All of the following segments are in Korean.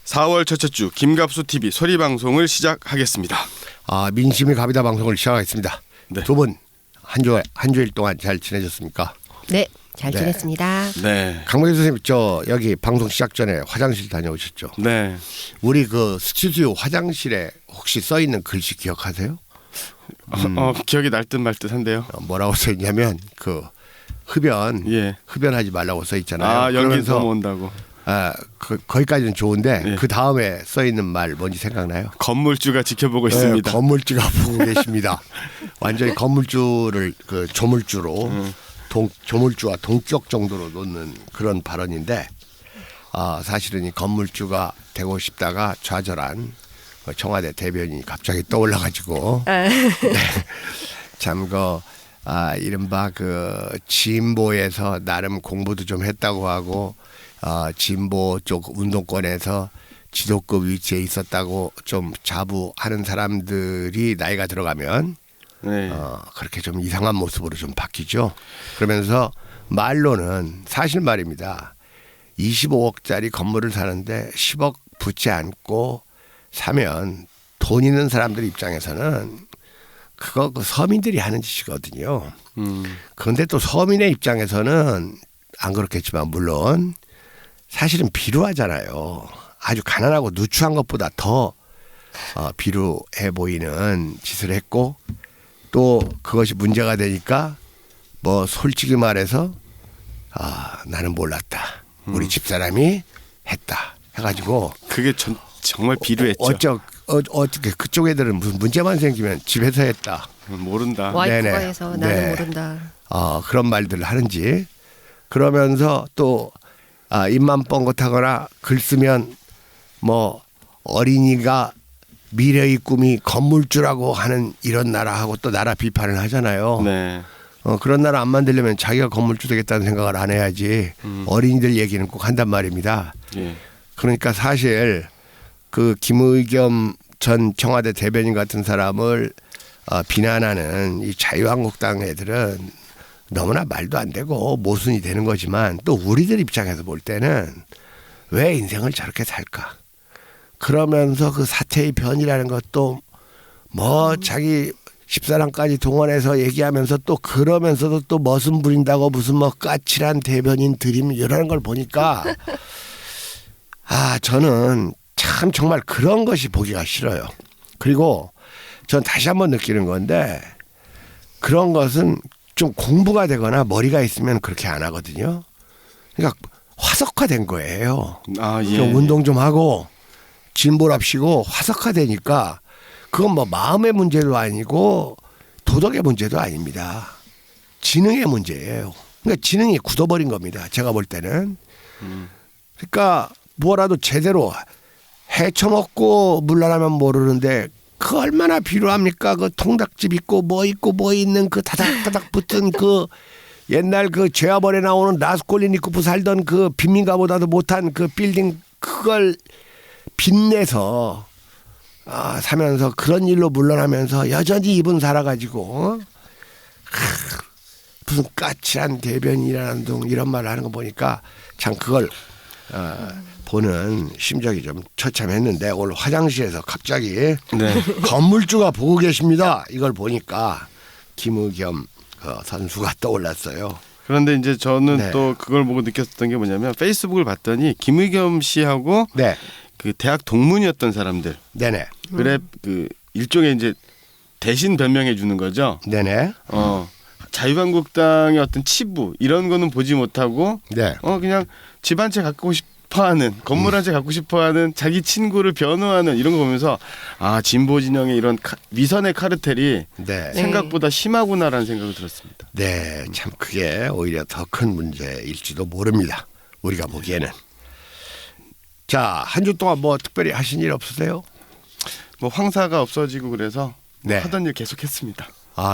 4월 첫째 주 김갑수 TV 소리 방송을 시작하겠습니다. 민심이 갑이다 방송을 시작하겠습니다. 네. 두 분 한 주일 동안 잘 지내셨습니까? 네, 잘 지냈습니다. 네. 강문희 선생님, 여기 방송 시작 전에 화장실 다녀오셨죠? 네. 우리 그 스튜디오 화장실에 혹시 써 있는 글씨 기억하세요? 기억이 날 듯 말 듯한데요. 뭐라고 써 있냐면 흡연하지 말라고 써 있잖아요. 연기 넘어온다고. 거기까지는 좋은데 예. 그 다음에 써 있는 말 뭔지 생각나요? 건물주가 지켜보고 있습니다. 건물주가 보고 계십니다. 완전히 건물주를 조물주로 조물주와 동격 정도로 놓는 그런 발언인데 사실은 이 건물주가 되고 싶다가 좌절한 청와대 대변인이 갑자기 떠올라가지고 참 이른바 진보에서 나름 공부도 좀 했다고 하고 진보 쪽 운동권에서 지도급 위치에 있었다고 좀 자부하는 사람들이 나이가 들어가면 네. 그렇게 좀 이상한 모습으로 좀 바뀌죠. 그러면서 말로는 사실 말입니다. 25억짜리 건물을 사는데 10억 붙지 않고 사면 돈 있는 사람들 입장에서는 그거 서민들이 하는 짓이거든요. 그런데 또 서민의 입장에서는 안 그렇겠지만 물론 사실은 비루하잖아요. 아주 가난하고 누추한 것보다 더 비루해 보이는 짓을 했고 또 그것이 문제가 되니까 솔직히 말해서 나는 몰랐다. 우리 집사람이 했다 해가지고 그게 정말 비루했죠. 어떻게 그쪽 애들은 무슨 문제만 생기면 집에서 했다. 모른다. 와이프가 해서 나는 모른다. 그런 말들을 하는지 그러면서 또 입만 뻥긋하거나 글 쓰면 어린이가 미래의 꿈이 건물주라고 하는 이런 나라하고 또 나라 비판을 하잖아요. 네. 그런 나라 안 만들려면 자기가 건물주 되겠다는 생각을 안 해야지 어린이들 얘기는 꼭 한단 말입니다. 예. 그러니까 사실 김의겸 전 청와대 대변인 같은 사람을 비난하는 이 자유한국당 애들은 너무나 말도 안 되고 모순이 되는 거지만 또 우리들 입장에서 볼 때는 왜 인생을 저렇게 살까? 그러면서 그 사태의 변이라는 것도 자기 집사람까지 동원해서 얘기하면서 또 그러면서도 또 멋은 부린다고 무슨 까칠한 대변인 드림 이러는 걸 보니까 저는 참 정말 그런 것이 보기가 싫어요. 그리고 전 다시 한번 느끼는 건데 그런 것은 좀 공부가 되거나 머리가 있으면 그렇게 안 하거든요. 그러니까 화석화된 거예요. 예. 좀 운동 좀 하고 진보랍시고 화석화되니까 그건 마음의 문제도 아니고 도덕의 문제도 아닙니다. 지능의 문제예요. 그러니까 지능이 굳어버린 겁니다. 제가 볼 때는. 그러니까 뭐라도 제대로 헤쳐먹고 물러나면 모르는데 그 얼마나 필요합니까? 그 통닭집 있고 있는 그 다닥다닥 붙은 옛날 죄와벌에 나오는 라스콜리니코프 살던 그 빈민가보다도 못한 그 빌딩 그걸 빚내서 사면서 그런 일로 물러나면서 여전히 이분 살아가지고 무슨 까칠한 대변이라는 둥 이런 말을 하는 거 보니까 참 그걸 보는 심정이 좀 처참했는데 오늘 화장실에서 갑자기 건물주가 보고 계십니다. 이걸 보니까 김의겸 선수가 떠올랐어요. 그런데 이제 저는 또 그걸 보고 느꼈던 게 뭐냐면 페이스북을 봤더니 김의겸 씨하고 그 대학 동문이었던 사람들. 네네. 그래 일종의 이제 대신 변명해 주는 거죠. 네네. 자유한국당의 어떤 치부 이런 거는 보지 못하고 그냥 집 한 채 갖고 싶어하는 건물 한 채 갖고 싶어하는 자기 친구를 변호하는 이런 거 보면서 진보 진영의 이런 위선의 카르텔이 생각보다 심하구나라는 생각이 들었습니다. 네, 참 그게 오히려 더 큰 문제일지도 모릅니다. 우리가 보기에는. 자, 한 주 동안 특별히 하신 일 없으세요? 황사가 없어지고 그래서 하던 일 계속했습니다.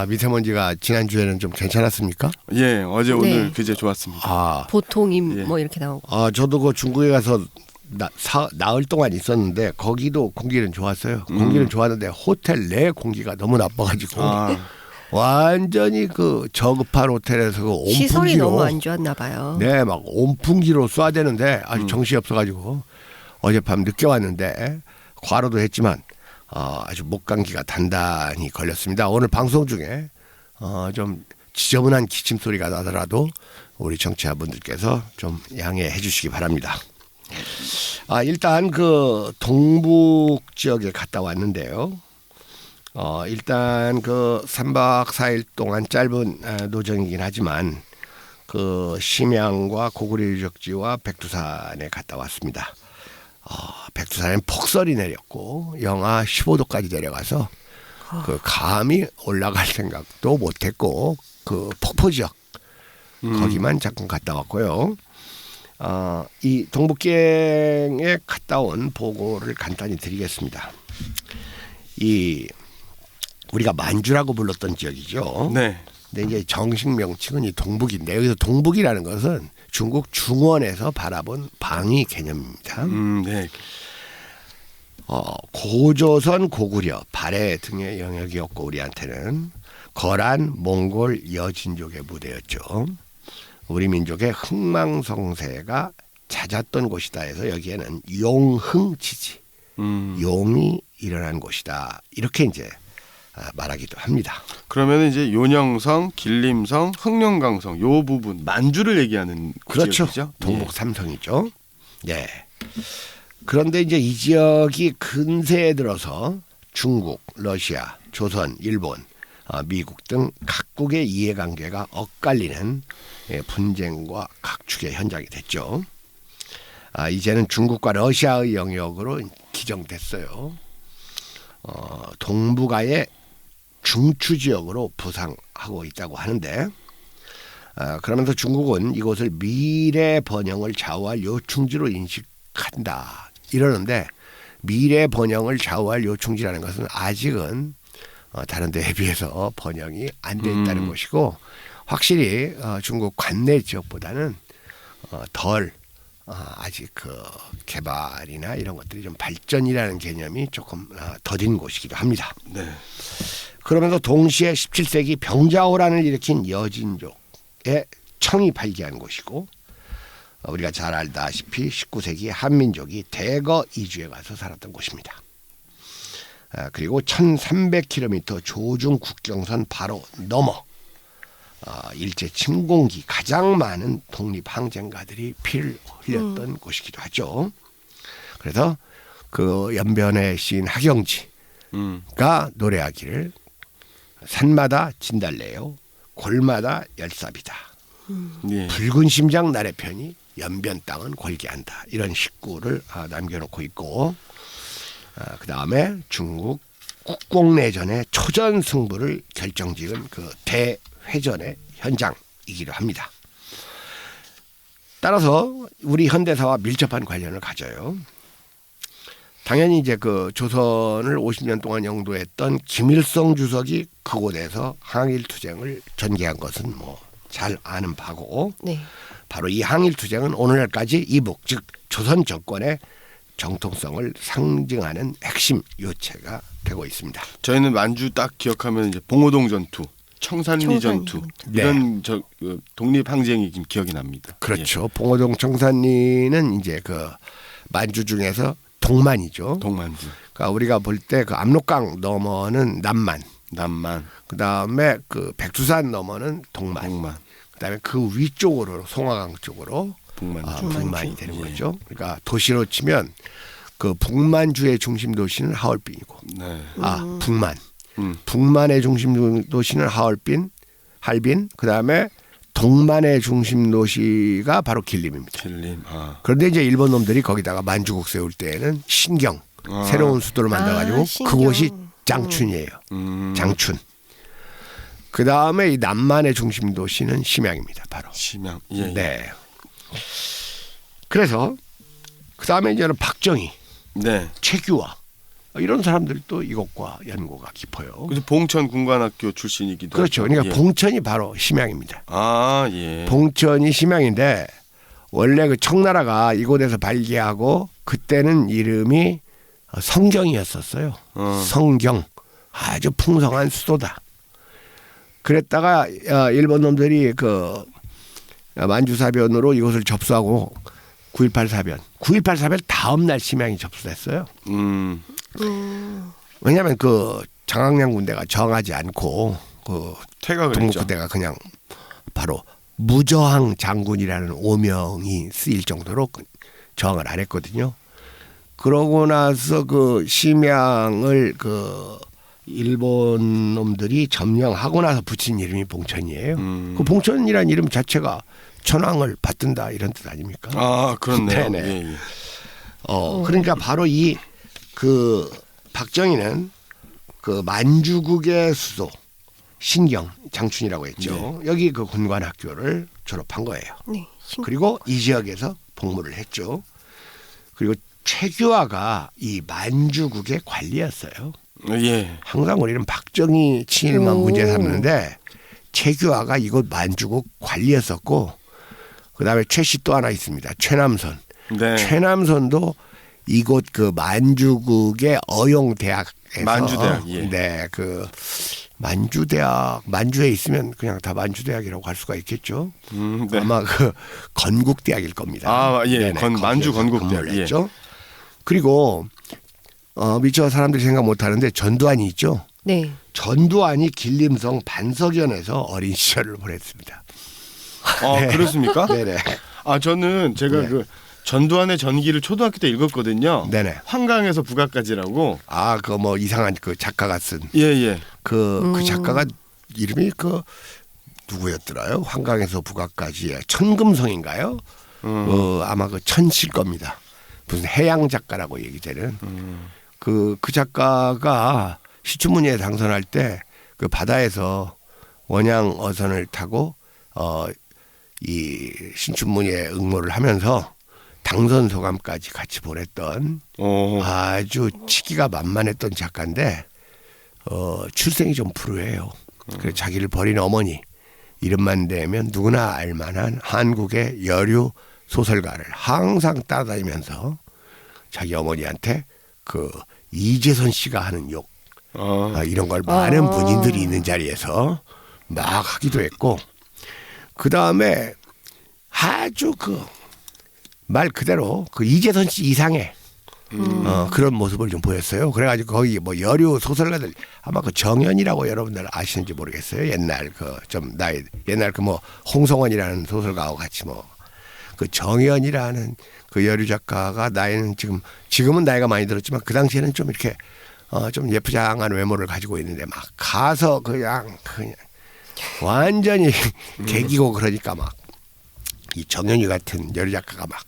미세먼지가 지난주에는 좀 괜찮았습니까? 예, 어제 오늘 그제 좋았습니다. 보통임 이렇게 나오고. 저도 중국에 가서 나흘 동안 있었는데 거기도 공기는 좋았어요. 공기는 좋았는데 호텔 내 공기가 너무 나빠가지고 완전히 저급한 호텔에서 온풍기로 시설이 너무 안 좋았나 봐요. 네, 막 온풍기로 쏴대는데 아주 정신이 없어가지고 어젯밤 늦게 왔는데 과로도 했지만 아주 목 감기가 단단히 걸렸습니다. 오늘 방송 중에 좀 지저분한 기침 소리가 나더라도 우리 청취자분들께서 좀 양해해 주시기 바랍니다. 일단 그 동북 지역에 갔다 왔는데요. 일단 그 3박 4일 동안 짧은 노정이긴 하지만 그 심양과 고구려 유적지와 백두산에 갔다 왔습니다. 백두산엔 폭설이 내렸고 영하 15도까지 내려가서 그 감히 올라갈 생각도 못했고 그 폭포 지역 거기만 잠깐 갔다 왔고요. 이 동북기행에 갔다 온 보고를 간단히 드리겠습니다. 이 우리가 만주라고 불렀던 지역이죠. 네. 근데 이제 정식 명칭은 이 동북인데 여기서 동북이라는 것은 중국 중원에서 바라본 방위 개념입니다. 네. 고조선 고구려 발해 등의 영역이었고 우리한테는 거란 몽골 여진족의 무대였죠. 우리 민족의 흥망성쇠가 잦았던 곳이다 해서 여기에는 용흥지지 용이 일어난 곳이다 이렇게 이제 말하기도 합니다. 그러면 이제 요녕성, 길림성, 흥령강성 요 부분 만주를 얘기하는 그렇죠. 지역이죠? 동북 삼성이죠. 네. 그런데 이제 이 지역이 근세에 들어서 중국, 러시아, 조선, 일본, 미국 등 각국의 이해관계가 엇갈리는 분쟁과 각축의 현장이 됐죠. 이제는 중국과 러시아의 영역으로 기정됐어요. 동북아의 중추 지역으로 부상하고 있다고 하는데 그러면서 중국은 이곳을 미래 번영을 좌우할 요충지로 인식한다 이러는데 미래 번영을 좌우할 요충지라는 것은 아직은 다른 데에 비해서 번영이 안 돼 있다는 것이고 확실히 중국 관내 지역보다는 덜 아직 그 개발이나 이런 것들이 좀 발전이라는 개념이 조금 더딘 곳이기도 합니다. 네. 그러면서 동시에 17세기 병자호란을 일으킨 여진족의 청이 발기한 곳이고 우리가 잘 알다시피 19세기 한민족이 대거 이주해 가서 살았던 곳입니다. 그리고 1300km 조중 국경선 바로 넘어 일제 침공기 가장 많은 독립항쟁가들이 피를 흘렸던 곳이기도 하죠. 그래서 그 연변의 시인 하경지가 노래하기를 산마다 진달래요 골마다 열삽이다. 예. 붉은 심장 나래 편이 연변 땅은 골기한다. 이런 식구를 남겨놓고 있고 그 다음에 중국 국공내전의 초전 승부를 결정지은 그 대회전의 현장이기도 합니다. 따라서 우리 현대사와 밀접한 관련을 가져요. 당연히 이제 그 조선을 50년 동안 영도했던 김일성 주석이 그곳에서 항일투쟁을 전개한 것은 뭐 잘 아는 바고 네. 바로 이 항일투쟁은 오늘날까지 이북 즉 조선 정권의 정통성을 상징하는 핵심 요체가 되고 있습니다. 저희는 만주 딱 기억하면 이제 봉오동 전투, 청산리 전투 이런 독립항쟁이 지금 기억이 납니다. 그렇죠. 예. 봉오동 청산리는 이제 그 만주 중에서 동만이죠. 동만주. 그러니까 우리가 볼 때 그 압록강 너머는 남만. 그 다음에 그 백두산 너머는 동만. 그 다음에 그 위쪽으로 송화강 쪽으로 북만이 되는 거죠. 그러니까 도시로 치면 그 북만주의 중심 도시는 하얼빈이고, 네. 북만. 북만의 중심 도시는 할빈. 그 다음에 동만의 중심 도시가 바로 길림입니다. 길림. 그런데 이제 일본 놈들이 거기다가 만주국 세울 때에는 신경 새로운 수도를 만들어가지고 그곳이 장춘이에요. 장춘. 그 다음에 이 남만의 중심 도시는 심양입니다. 바로. 심양. 예. 네. 그래서 그 다음에 이제는 박정희, 네. 최규화 이런 사람들도 이것과 연고가 깊어요. 그래서 봉천 군관학교 출신이기도 그렇죠. 하죠. 그러니까 예. 봉천이 바로 심양입니다. 예. 봉천이 심양인데 원래 그 청나라가 이곳에서 발기하고 그때는 이름이 성경이었었어요. 성경. 아주 풍성한 수도다. 그랬다가 일본 놈들이 그 만주사변으로 이곳을 접수하고 9.18 사변. 9.18 사변 다음 날 심양이 접수됐어요. 왜냐하면 그 장학량 군대가 정하지 않고 그 동국부대가 그냥 바로 무저항 장군이라는 오명이 쓰일 정도로 저항을 안 했거든요. 그러고 나서 그 심양을 그 일본 놈들이 점령하고 나서 붙인 이름이 봉천이에요. 그 봉천이라는 이름 자체가 천황을 받든다 이런 뜻 아닙니까? 아, 그렇네요. 네네. 예, 예. 그러니까 바로 이 그 박정희는 그 만주국의 수도 신경 장춘이라고 했죠. 네. 여기 그 군관학교를 졸업한 거예요. 네. 그리고 이 지역에서 복무를 했죠. 그리고 최규하가 이 만주국의 관리였어요. 예. 항상 우리는 박정희 친일만 문제 삼는데 최규하가 이곳 만주국 관리였었고 그다음에 최씨 또 하나 있습니다. 최남선. 네. 최남선도 이곳 그 만주국의 어용대학에서 만주대학. 예. 네, 그 만주대학 만주에 있으면 그냥 다 만주대학이라고 할 수가 있겠죠. 네. 아마 그 건국대학일 겁니다. 아, 예. 네네, 만주 거기에서 건국대학. 근무를 예. 했죠. 그리고 미처 사람들이 생각 못하는데 전두환이 있죠. 네. 전두환이 길림성 반석연에서 어린 시절을 보냈습니다. 네. 그렇습니까? 네네. 저는 제가 네. 그 전두환의 전기를 초등학교 때 읽었거든요. 네네. 한강에서 북악까지라고. 그 뭐 이상한 그 작가가 쓴. 예. 그 작가가 이름이 그 누구였더라요? 한강에서 북악까지의 천금성인가요? 아마 그 천실 겁니다. 무슨 해양 작가라고 얘기되는. 그 작가가 시춘문예에 당선할 때 그 바다에서 원양 어선을 타고 이 신춘문예 응모를 하면서 당선 소감까지 같이 보냈던 아주 치기가 만만했던 작가인데 출생이 좀 불우해요. 그래서 자기를 버린 어머니 이름만 대면 누구나 알만한 한국의 여류 소설가를 항상 따라다니면서 자기 어머니한테 그 이재선 씨가 하는 욕 이런 걸 많은 본인들이 있는 자리에서 막 하기도 했고 그 다음에 아주 그 말 그대로 그 이재선 씨 이상의 그런 모습을 좀 보였어요. 그래가지고 거기 뭐 여류 소설가들 아마 그 정연이라고 여러분들 아시는지 모르겠어요. 옛날 그 좀 나이 옛날 그 뭐 홍성원이라는 소설가하고 같이 뭐 그 정연이라는 그 여류 작가가 나이는 지금은 나이가 많이 들었지만 그 당시에는 좀 이렇게 좀 예쁘장한 외모를 가지고 있는데 막 가서 그냥 완전히 개기고 그러니까 막 이 정연이 같은 여류 작가가 막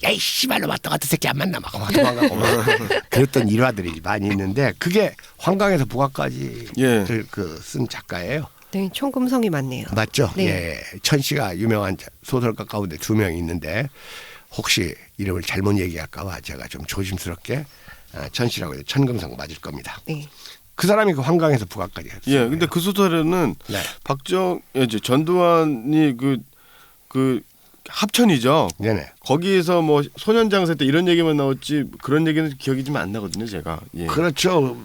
야이 씨발로 맞다 같은 새끼 안 만나 막 도망가고 막 그랬던 일화들이 많이 있는데 그게 한강에서 북악까지 그 쓴 작가예요. 네, 총금성이 맞네요. 맞죠? 네. 예, 천 씨가 유명한 소설가 가운데 2명 있는데 혹시 이름을 잘못 얘기할까봐 제가 좀 조심스럽게 천 씨라고 해서 천금성 맞을 겁니다. 네. 그 사람이 그 한강에서 북악까지 했어요. 예, 근데 그 소설에는 전두환이 그 합천이죠. 네네. 거기에서 뭐 소년장사 때 이런 얘기만 나왔지 그런 얘기는 기억이 좀 안 나거든요, 제가. 예. 그렇죠.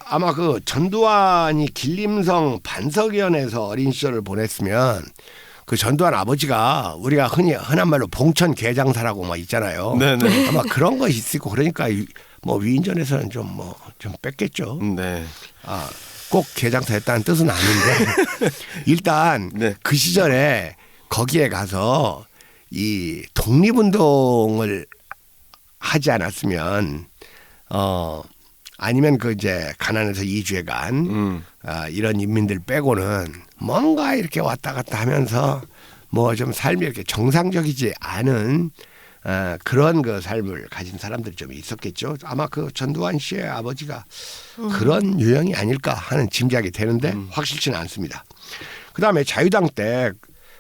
아마 그 전두환이 길림성 반석연에서 어린 시절을 보냈으면 그 전두환 아버지가 우리가 흔한 말로 봉천 개장사라고 막 있잖아요. 네네. 아마 그런 것이 있고 그러니까 뭐 위인전에서는 좀 뺐겠죠. 네. 꼭 개장사였다는 뜻은 아닌데 일단 네. 그 시절에 거기에 가서 이 독립운동을 하지 않았으면 아니면 그 이제 가난해서 이주해간 이런 인민들 빼고는 뭔가 이렇게 왔다 갔다 하면서 뭐 좀 삶이 이렇게 정상적이지 않은 그런 그 삶을 가진 사람들이 좀 있었겠죠. 아마 그 전두환 씨의 아버지가 그런 유형이 아닐까 하는 짐작이 되는데 확실치는 않습니다. 그다음에 자유당 때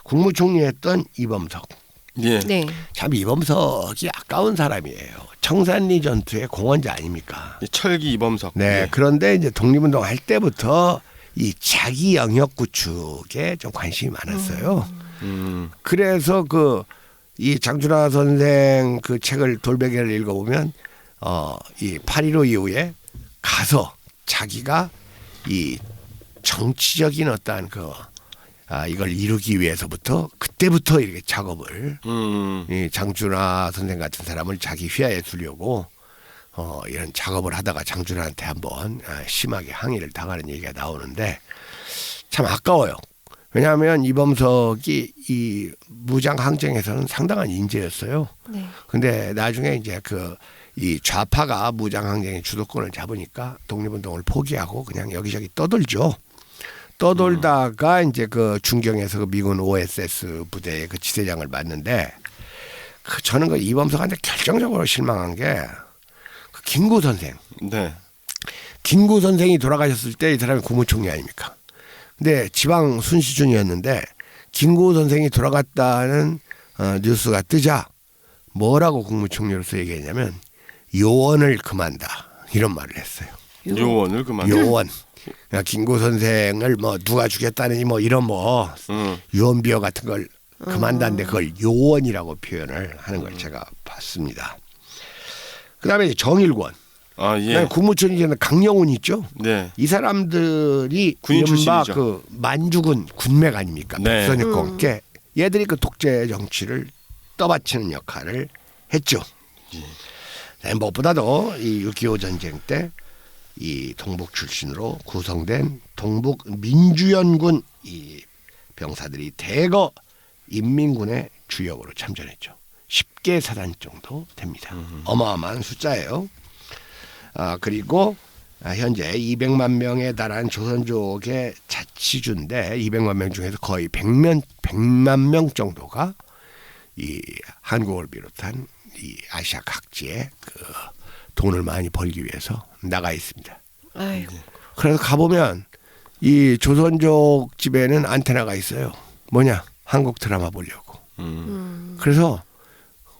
국무총리했던 이범석. 예. 네. 참 이범석이 아까운 사람이에요. 청산리 전투의 공헌자 아닙니까? 철기 이범석. 네. 예. 그런데 이제 독립운동 할 때부터 이 자기 영역 구축에 좀 관심이 많았어요. 그래서 이 장준하 선생 그 책을 돌베개를 읽어보면 이 8.15 이후에 가서 자기가 이 정치적인 어떠한 이걸 이루기 위해서부터 그때부터 이렇게 작업을 이 장준하 선생 같은 사람을 자기 휘하에 두려고 이런 작업을 하다가 장준하한테 한번 심하게 항의를 당하는 얘기가 나오는데 참 아까워요. 왜냐하면 이범석이 이 무장 항쟁에서는 상당한 인재였어요. 네. 근데 나중에 이제 이 좌파가 무장 항쟁의 주도권을 잡으니까 독립운동을 포기하고 그냥 여기저기 떠돌죠. 떠돌다가 이제 그 중경에서 그 미군 OSS 부대의 그 지대장을 맡는데 저는 그 이범석한테 결정적으로 실망한 게 그 김구 선생. 네. 김구 선생이 돌아가셨을 때 이 사람이 국무총리 아닙니까? 근데 지방 순시중이었는데 김구 선생이 돌아갔다는 뉴스가 뜨자 뭐라고 국무총리로서 얘기했냐면 요원을 금한다 이런 말을 했어요. 요원을 그만. 요원. 김구 선생을 뭐 누가 죽였다느니 뭐 이런 뭐 유언비어 같은 걸 그만다는데 그걸 요원이라고 표현을 하는 걸 제가 봤습니다. 그다음에 이제 정일권. 예. 국무총리는 강영훈 있죠. 네. 이 사람들이 군인 이른바 출신이죠. 그 만주군 군맥 아닙니까? 네. 백선일권께 얘들이 그 독재 정치를 떠받치는 역할을 했죠. 네, 무엇보다도 이 6.25 전쟁 때 이 동북 출신으로 구성된 동북 민주연군 이 병사들이 대거 인민군의 주역으로 참전했죠. 10개 사단 정도 됩니다. 어마어마한 숫자예요. 그리고 현재 200만 명에 달한 조선족의 자치주인데 200만 명 중에서 거의 100만 명 정도가 이 한국을 비롯한 이 아시아 각지에 그 돈을 많이 벌기 위해서 나가 있습니다. 아이고. 그래서 가보면 이 조선족 집에는 안테나가 있어요. 뭐냐? 한국 드라마 보려고. 그래서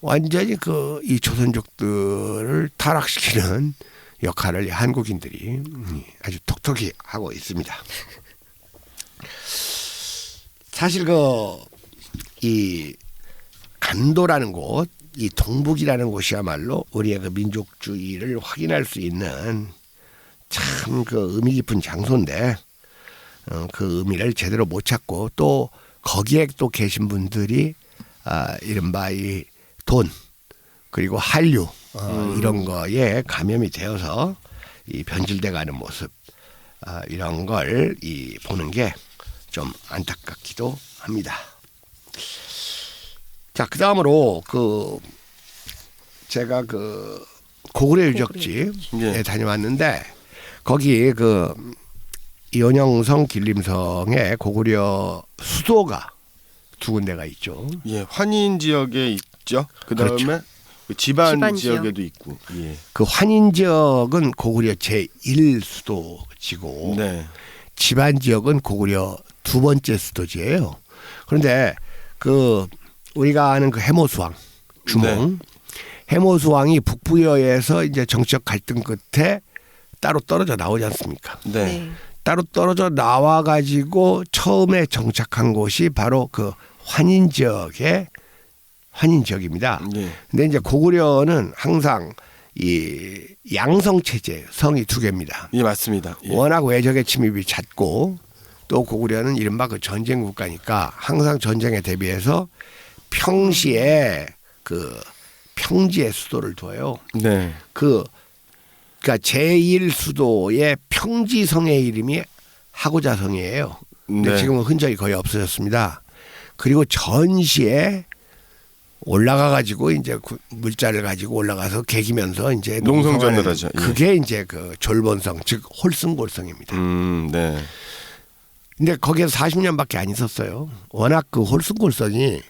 완전히 이 조선족들을 타락시키는 역할을 한국인들이 아주 톡톡히 하고 있습니다. 사실 이 간도라는 곳, 이 동북이라는 곳이야말로 우리의 그 민족주의를 확인할 수 있는 참 그 의미 깊은 장소인데 그 의미를 제대로 못 찾고 또 거기에 또 계신 분들이 이른바 이 돈 그리고 한류 이런 거에 감염이 되어서 이 변질돼가는 모습 이런 걸 보는 게 좀 안타깝기도 합니다. 자, 그 다음으로 제가 고구려 유적지에 예. 다녀왔는데 거기 연영성 길림성에 고구려 수도가 두 군데가 있죠. 예, 환인 지역에 있죠. 그다음에 그렇죠. 지반 지역. 지역에도 있고. 예. 그 환인 지역은 고구려 제1 수도지고 네. 지반 지역은 고구려 두 번째 수도지예요. 그런데 우리가 아는 그 해모수왕 주몽, 해모수왕이 북부여에서 이제 정치적 갈등 끝에 따로 떨어져 나오지 않습니까? 네. 네. 따로 떨어져 나와 가지고 처음에 정착한 곳이 바로 그 환인 지역입니다. 예. 근데 이제 고구려는 항상 이 양성 체제 성이 두 개입니다. 예, 맞습니다. 예. 워낙 외적의 침입이 잦고 또 고구려는 이른바 그 전쟁 국가니까 항상 전쟁에 대비해서 평시에 평지에 수도를 둬요. 네. 그러니까 제1 수도의 평지성의 이름이 하고자성이에요. 근데 네. 지금은 흔적이 거의 없어졌습니다. 그리고 전시에 올라가 가지고 이제 물자를 가지고 올라가서 개기면서 이제 농성전을 하죠. 예. 그게 이제 그 졸본성 즉 홀승골성입니다. 네. 근데 거기에서 40년밖에 안 있었어요. 워낙 그 홀승골성이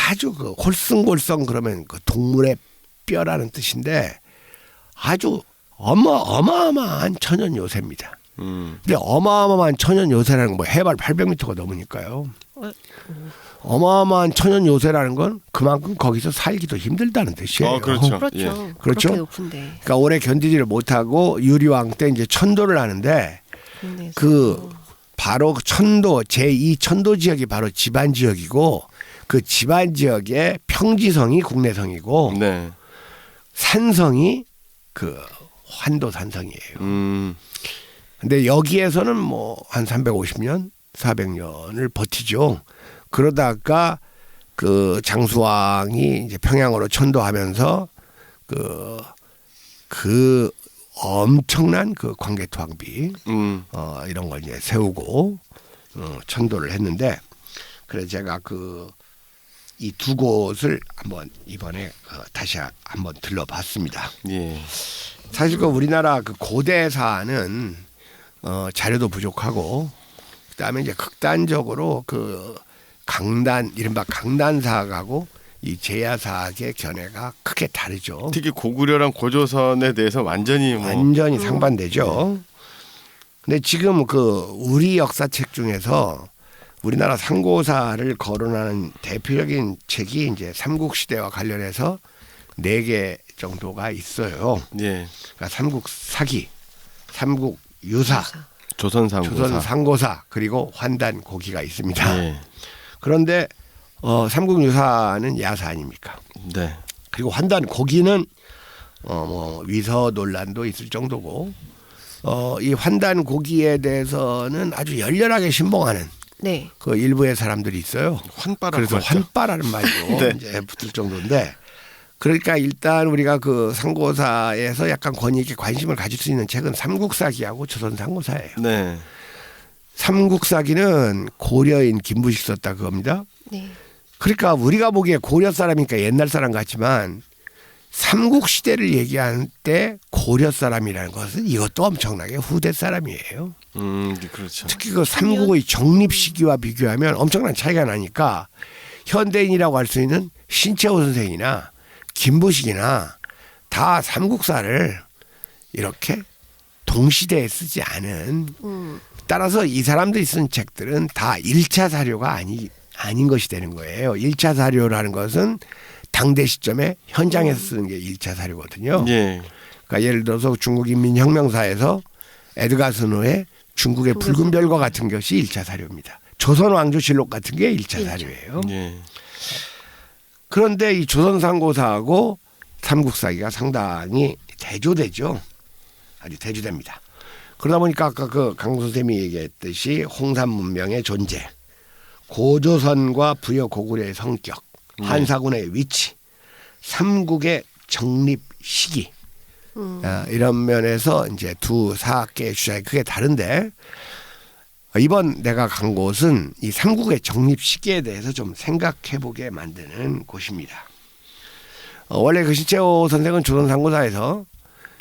아주 홀승골성 그러면 그 동물의 뼈라는 뜻인데 아주 어마어마한 천연 요새입니다. 근데 어마어마한 천연 요새라는 건 뭐 해발 800m가 넘으니까요. 어마어마한 천연 요새라는 건 그만큼 거기서 살기도 힘들다는 뜻이에요. 그렇죠. 그렇죠. 예. 그렇죠? 그렇게 높은데. 그러니까 오래 견디지를 못하고 유리왕 때 이제 천도를 하는데 국내에서. 바로 천도 제2 천도 지역이 바로 지반 지역이고 그 지반 지역의 평지성이 국내성이고 네. 산성이 그 환도 산성이에요. 근데 여기에서는 뭐 한 350년, 400년을 버티죠. 그러다가 그 장수왕이 이제 평양으로 천도하면서 그 엄청난 그 광개토왕비 이런 걸 이제 세우고 천도를 했는데, 그래서 제가 이 두 곳을 한번 이번에 다시 한번 들러봤습니다. 예. 사실 그 우리나라 그 고대사는 자료도 부족하고, 그다음에 이제 극단적으로 그 이른바 강단사하고 이 제야사학의 견해가 크게 다르죠. 특히 고구려랑 고조선에 대해서 완전히 상반되죠. 근데 지금 우리 역사책 중에서 우리나라 상고사를 거론하는 대표적인 책이 이제 삼국시대와 관련해서 4개 정도가 있어요. 예. 그러니까 삼국사기, 삼국유사, 조선상고사, 그리고 환단고기가 있습니다. 예. 그런데 삼국유사는 야사 아닙니까? 네. 그리고 환단고기는 뭐 위서 논란도 있을 정도고, 이 환단고기에 대해서는 아주 열렬하게 신봉하는 네. 그 일부의 사람들이 있어요. 그래서 환빠라는 말도 네. 이제 붙을 정도인데, 그러니까 일단 우리가 그 상고사에서 약간 권위 있게 관심을 가질 수 있는 책은 삼국사기하고 조선상고사예요. 네. 삼국사기는 고려인 김부식 썼다 그겁니다. 네. 그러니까 우리가 보기에 고려 사람이니까 옛날 사람 같지만 삼국시대를 얘기할 때 고려 사람이라는 것은 이것도 엄청나게 후대 사람이에요. 그렇죠. 특히 그 삼국의 정립 시기와 비교하면 엄청난 차이가 나니까 현대인이라고 할 수 있는 신채호 선생이나 김부식이나 다 삼국사를 이렇게 동시대에 쓰지 않은, 따라서 이 사람들이 쓴 책들은 다 1차 사료가 아닌 것이 되는 거예요. 1차 사료라는 것은 당대 시점에 현장에서 쓰는 게 1차 사료거든요. 예. 그러니까 예를 들어서 중국 인민혁명사에서 에드가 스노의 중국의 붉은 별과 같은 것이 1차 사료입니다. 조선 왕조실록 같은 게 1차 사료예요. 예. 그런데 이 조선상고사하고 삼국사기가 상당히 대조되죠. 아주 대조됩니다. 그러다 보니까 아까 그 강 선생님이 얘기했듯이 홍산 문명의 존재, 고조선과 부여 고구려의 성격, 한사군의 위치, 삼국의 정립 시기, 이런 면에서 이제 두 사학계의 주장이 크게 다른데, 이번 내가 간 곳은 이 삼국의 정립 시기에 대해서 좀 생각해보게 만드는 곳입니다. 원래 그 신채호 선생은 조선상고사에서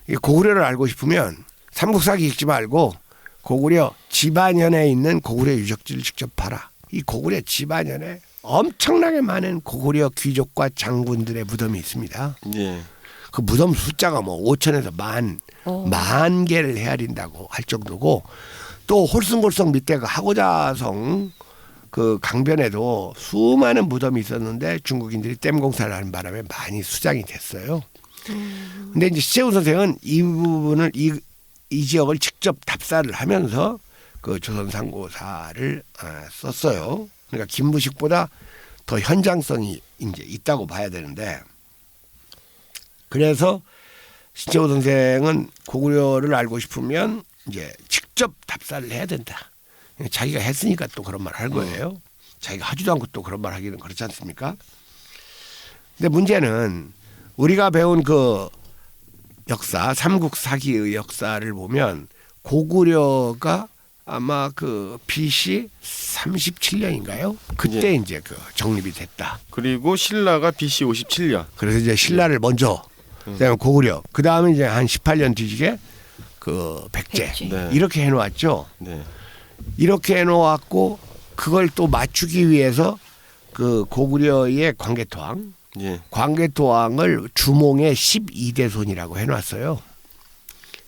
이 고구려를 알고 싶으면 삼국사기 읽지 말고 고구려 집안현에 있는 고구려 유적지를 직접 봐라. 이 고구려 집안현에 엄청나게 많은 고구려 귀족과 장군들의 무덤이 있습니다. 예. 그 무덤 숫자가 뭐 5천에서 만 개를 헤아린다고 할 정도고, 또 홀승골성 밑에 그 하고자성 그 강변에도 수많은 무덤이 있었는데 중국인들이 댐 공사를 하는 바람에 많이 수장이 됐어요. 근데 이제 신채호 선생은 이 부분을 이 지역을 직접 답사를 하면서 그 조선상고사를 썼어요. 그러니까 김부식보다 더 현장성이 이제 있다고 봐야 되는데, 그래서 신채호 선생은 고구려를 알고 싶으면 이제 직접 답사를 해야 된다. 자기가 했으니까 또 그런 말 할 거예요. 자기가 하지도 않고 또 그런 말 하기는 그렇지 않습니까? 근데 문제는 우리가 배운 그 역사, 삼국사기의 역사를 보면 고구려가 아마 그 BC 37년인가요? 그때 이제 그 정립이 됐다. 그리고 신라가 BC 57년. 그래서 이제 신라를 먼저, 그다음에 고구려, 그 다음에 이제 한 18년 뒤지게 그 백제. 네. 이렇게 해놓았죠. 네. 이렇게 해놓았고, 그걸 또 맞추기 위해서 그 고구려의 광개토왕, 예. 광개토왕을 주몽의 12대손이라고 해놨어요.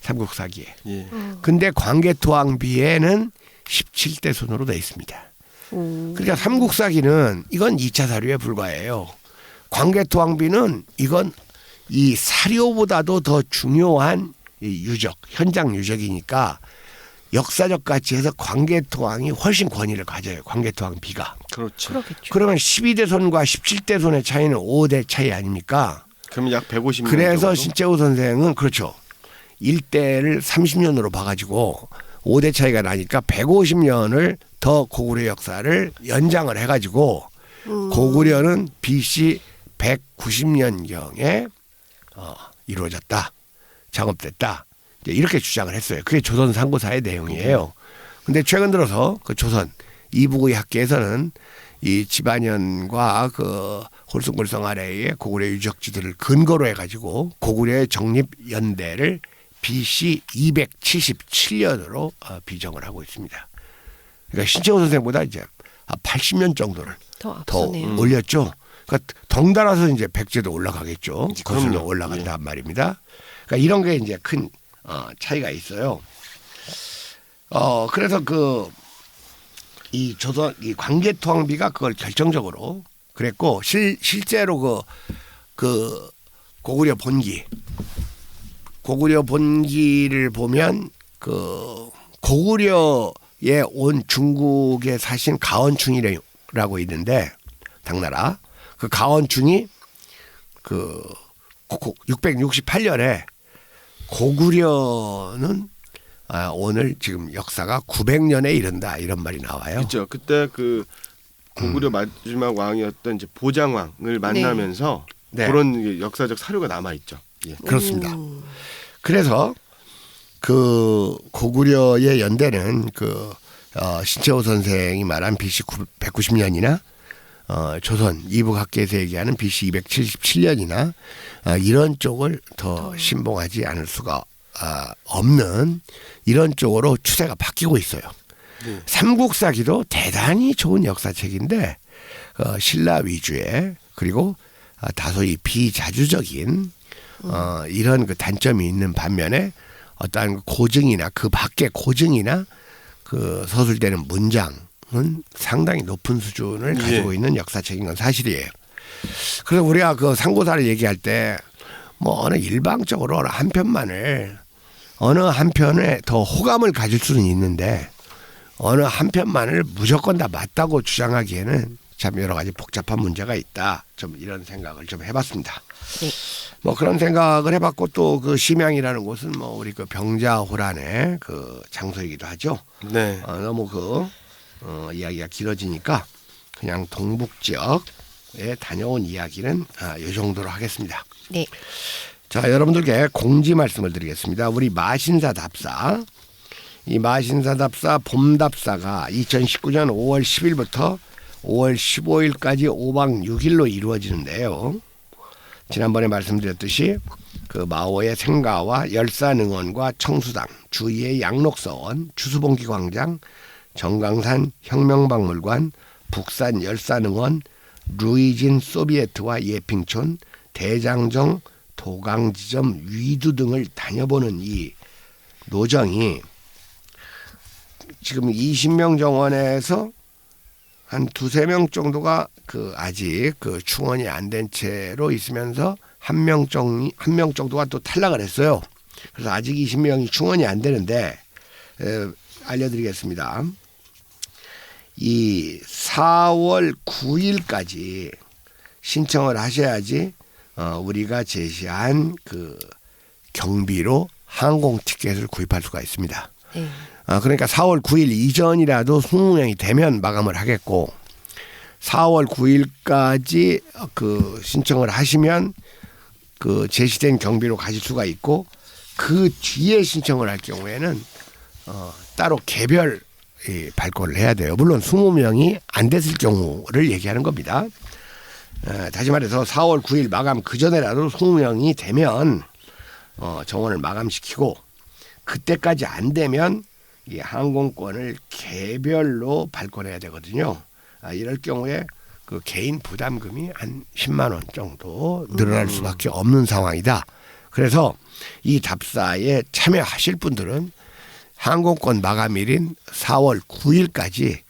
삼국사기에. 예. 근데 광개토왕비에는 17대손으로 돼 있습니다. 그러니까 삼국사기는 이건 2차 사료에 불과해요. 광개토왕비는 이건 이 사료보다도 더 중요한 이 유적, 현장 유적이니까 역사적 가치에서 광개토왕이 훨씬 권위를 가져요. 광개토왕비가. 그렇죠. 그렇겠죠. 그러면 12대손과 17대손의 차이는 5대 차이 아닙니까? 그럼 약 150년. 그래서 정도? 신채호 선생은 그렇죠. 1대를 30년으로 봐가지고 5대 차이가 나니까 150년을 더 고구려 역사를 연장을 해가지고 고구려는 BC 190년경에 이루어졌다, 작업됐다, 이렇게 주장을 했어요. 그게 조선 상고사의 내용이에요. 근데 최근 들어서 그 조선 이북의 학계에서는 이 지반현과 그 홀숭골성 아래의 고구려 유적지들을 근거로 해가지고 고구려의 정립연대를 BC 277년으로 비정을 하고 있습니다. 그러니까 신채호 선생보다 이제 80년 정도를 더 올렸죠. 그러니까 덩달아서 이제 백제도 올라가겠죠. 거슬러 올라간단 말입니다. 그러니까 이런 게 이제 큰 차이가 있어요. 그래서 이 조선 이 광개토항비가 그걸 결정적으로 그랬고 실제로 그 고구려 본기를 보면 그 고구려에 온 중국에 사신 가원충이라고 있는데 당나라 그 가원충이 그 668년에 고구려는 오늘 지금 역사가 900년에 이른다 이런 말이 나와요. 그렇죠. 그때 그 고구려 마지막 왕이었던 이제 보장왕을 만나면서 그런 역사적 사료가 남아 있죠. 예. 그렇습니다. 그래서 그 고구려의 연대는 그 신채호 선생이 말한 BC 190년이나 조선 이북학계에서 얘기하는 BC 277년이나 이런 쪽을 더 신봉하지 않을 수가 없는 이런 쪽으로 추세가 바뀌고 있어요. 삼국사기도 대단히 좋은 역사책인데 신라 위주의 그리고 다소 이 비자주적인 이런 그 단점이 있는 반면에 어떠한 고증이나 그 밖의 고증이나 그 서술되는 문장은 상당히 높은 수준을 가지고 있는 역사책인 건 사실이에요. 그래서 우리가 그 상고사를 얘기할 때 뭐 어느 일방적으로 한 편만을 어느 한 편에 더 호감을 가질 수는 있는데 어느 한 편만을 무조건 다 맞다고 주장하기에는 참 여러 가지 복잡한 문제가 있다. 좀 이런 생각을 좀 해봤습니다. 뭐 그런 생각을 해봤고 또 그 심양이라는 곳은 뭐 우리 그 병자호란의 그 장소이기도 하죠. 네. 너무 이야기가 길어지니까 그냥 동북 지역에 다녀온 이야기는 이 정도로 하겠습니다. 네. 자, 여러분들께 공지 말씀을 드리겠습니다. 우리 마신사 답사, 이 마신사 답사 봄답사가 2019년 5월 10일부터 5월 15일까지 5박 6일로 이루어지는데요. 지난번에 말씀드렸듯이 그 마오의 생가와 열산응원과 청수당, 주위의 양록서원, 주수봉기광장, 정강산 혁명박물관, 북산 열산응원, 루이진 소비에트와 예핑촌, 대장정 도강지점 위두 등을 다녀보는 이 노정이 지금 20명 정원에서 한 2-3명 정도가 그 아직 그 충원이 안 된 채로 있으면서 한 명 정도가 또 탈락을 했어요. 그래서 아직 20명이 충원이 안 되는데 알려드리겠습니다. 이 4월 9일까지 신청을 하셔야지 우리가 제시한 그 경비로 항공 티켓을 구입할 수가 있습니다. 그러니까 4월 9일 이전이라도 20명이 되면 마감을 하겠고 4월 9일까지 그 신청을 하시면 그 제시된 경비로 가실 수가 있고 그 뒤에 신청을 할 경우에는 따로 개별 발권을 해야 돼요. 물론 20명이 안 됐을 경우를 얘기하는 겁니다. 다시 말해서 4월 9일 마감 그 전에라도 20명이 되면 정원을 마감시키고 그때까지 안 되면 이 항공권을 개별로 발권해야 되거든요. 이럴 경우에 그 개인 부담금이 한 10만 원 정도 늘어날 수밖에 없는 상황이다. 그래서 이 답사에 참여하실 분들은 항공권 마감일인 4월 9일까지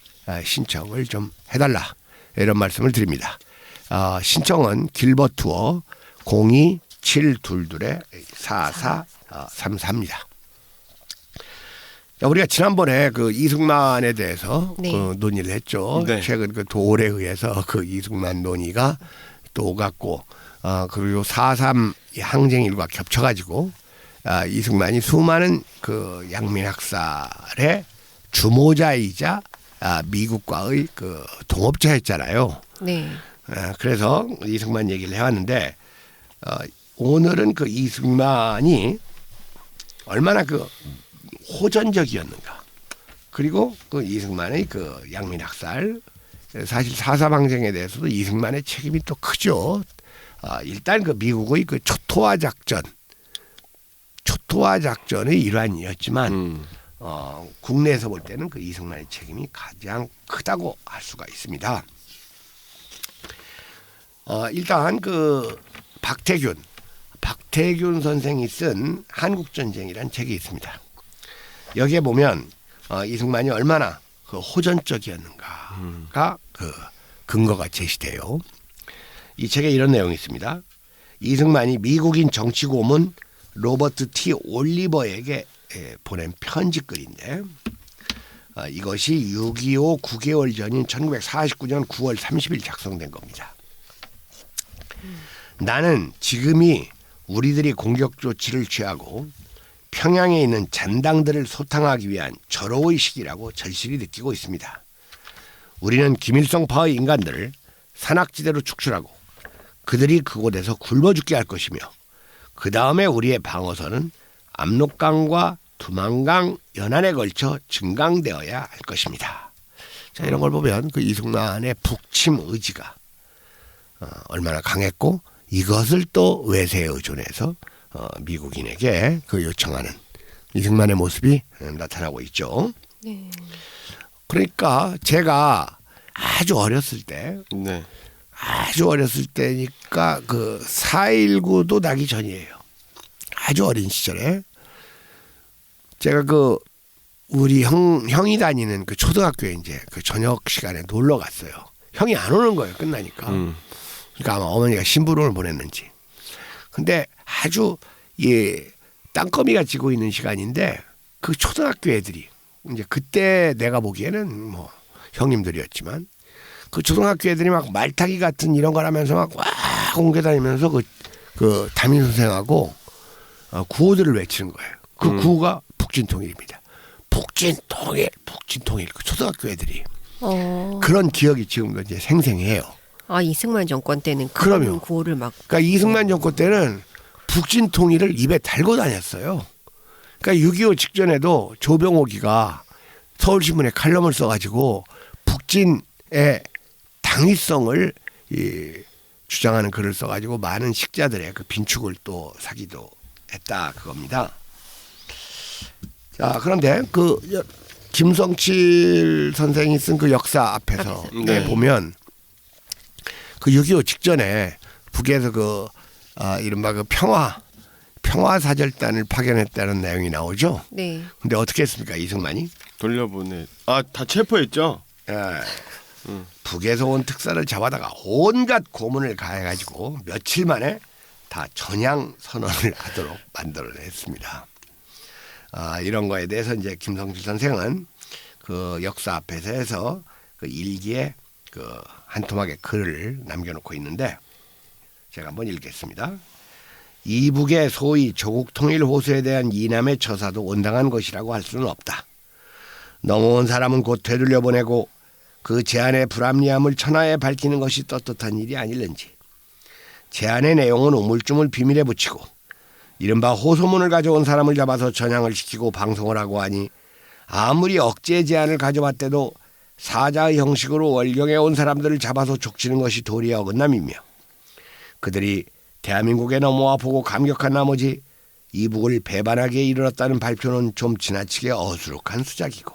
신청을 좀 해달라 이런 말씀을 드립니다. 신청은 길버투어 02722-4434입니다. 우리가 지난번에 그 이승만에 대해서 그 논의를 했죠. 최근 그 도올에 의해서 그 이승만 논의가 또 오갔고 그리고 4.3 항쟁일과 겹쳐가지고 이승만이 수많은 그 양민학살의 주모자이자 미국과의 그 동업자였잖아요. 네. 그래서 이승만 얘기를 해왔는데 오늘은 그 이승만이 얼마나 그 호전적이었는가. 그리고 그 이승만의 그 양민학살, 사실 사사방쟁에 대해서도 이승만의 책임이 또 크죠. 일단 그 미국의 그 초토화 작전의 일환이었지만 국내에서 볼 때는 그 이승만의 책임이 가장 크다고 할 수가 있습니다. 일단 그 박태균 선생이 쓴 한국전쟁이라는 책이 있습니다. 여기에 보면 이승만이 얼마나 그 호전적이었는가가 그 근거가 제시돼요. 이 책에 이런 내용이 있습니다. 이승만이 미국인 정치고문 로버트 T. 올리버에게 보낸 편지글인데 이것이 6.25 9개월 전인 1949년 9월 30일 작성된 겁니다. 나는 지금이 우리들이 공격 조치를 취하고 평양에 있는 잔당들을 소탕하기 위한 절호의 시기라고 절실히 느끼고 있습니다. 우리는 김일성파의 인간들을 산악지대로 축출하고 그들이 그곳에서 굶어 죽게 할 것이며 그 다음에 우리의 방어선은 압록강과 두만강 연안에 걸쳐 증강되어야 할 것입니다. 자, 이런 걸 보면 그 이승만의 북침 의지가 얼마나 강했고 이것을 또 외세에 의존해서 미국인에게 그 요청하는 이승만의 모습이 나타나고 있죠. 네. 그러니까 제가 아주 어렸을 때니까 그 4.19도 나기 전이에요. 아주 어린 시절에 제가 그 우리 형이 다니는 그 초등학교에 이제 그 저녁 시간에 놀러 갔어요. 형이 안 오는 거예요. 끝나니까. 그러니까 아마 어머니가 심부름을 보냈는지. 근데 아주 땅거미가 지고 있는 시간인데 그 초등학교 애들이 이제 그때 내가 보기에는 뭐 형님들이었지만 그 초등학교 애들이 막 말타기 같은 이런 걸 하면서 막 와 옮겨다니면서 그 담임 선생하고 구호들을 외치는 거예요. 그 구호가 북진통일입니다. 북진통일. 그 초등학교 애들이 그런 기억이 지금도 이제 생생해요. 이승만 정권 때는 그럼요. 그런 구호를 막. 그러니까 이승만 정권 때는 북진통일을 입에 달고 다녔어요. 그러니까 6.25 직전에도 조병옥이가 서울신문에 칼럼을 써가지고 북진의 당위성을 주장하는 글을 써가지고 많은 식자들의 그 빈축을 또 사기도 했다 그겁니다. 자, 그런데 그 김성칠 선생이 쓴 그 역사 앞에서 보면 그 6.25 직전에 북에서 그 이른바 그 평화사절단을 파견했다는 내용이 나오죠. 네. 근데 어떻게 했습니까 이승만이? 돌려보내. 다 체포했죠. 북에서 온 특사를 잡아다가 온갖 고문을 가해가지고 며칠 만에 다 전향 선언을 하도록 만들어냈습니다. 이런 거에 대해서 이제 김성칠 선생은 그 역사 앞에서 해서 그 일기에 그 한 토막의 글을 남겨놓고 있는데 제가 한번 읽겠습니다. 이북의 소위 조국 통일 호소에 대한 이남의 처사도 온당한 것이라고 할 수는 없다. 넘어온 사람은 곧 되돌려 보내고 그 제안의 불합리함을 천하에 밝히는 것이 떳떳한 일이 아닐는지. 제안의 내용은 우물쭈물 비밀에 붙이고 이른바 호소문을 가져온 사람을 잡아서 전향을 시키고 방송을 하고 하니 아무리 억제 제안을 가져왔대도 사자의 형식으로 월경에 온 사람들을 잡아서 족치는 것이 도리의 어긋남이며 그들이 대한민국에 넘어와 보고 감격한 나머지 이북을 배반하기에 이르렀다는 발표는 좀 지나치게 어수룩한 수작이고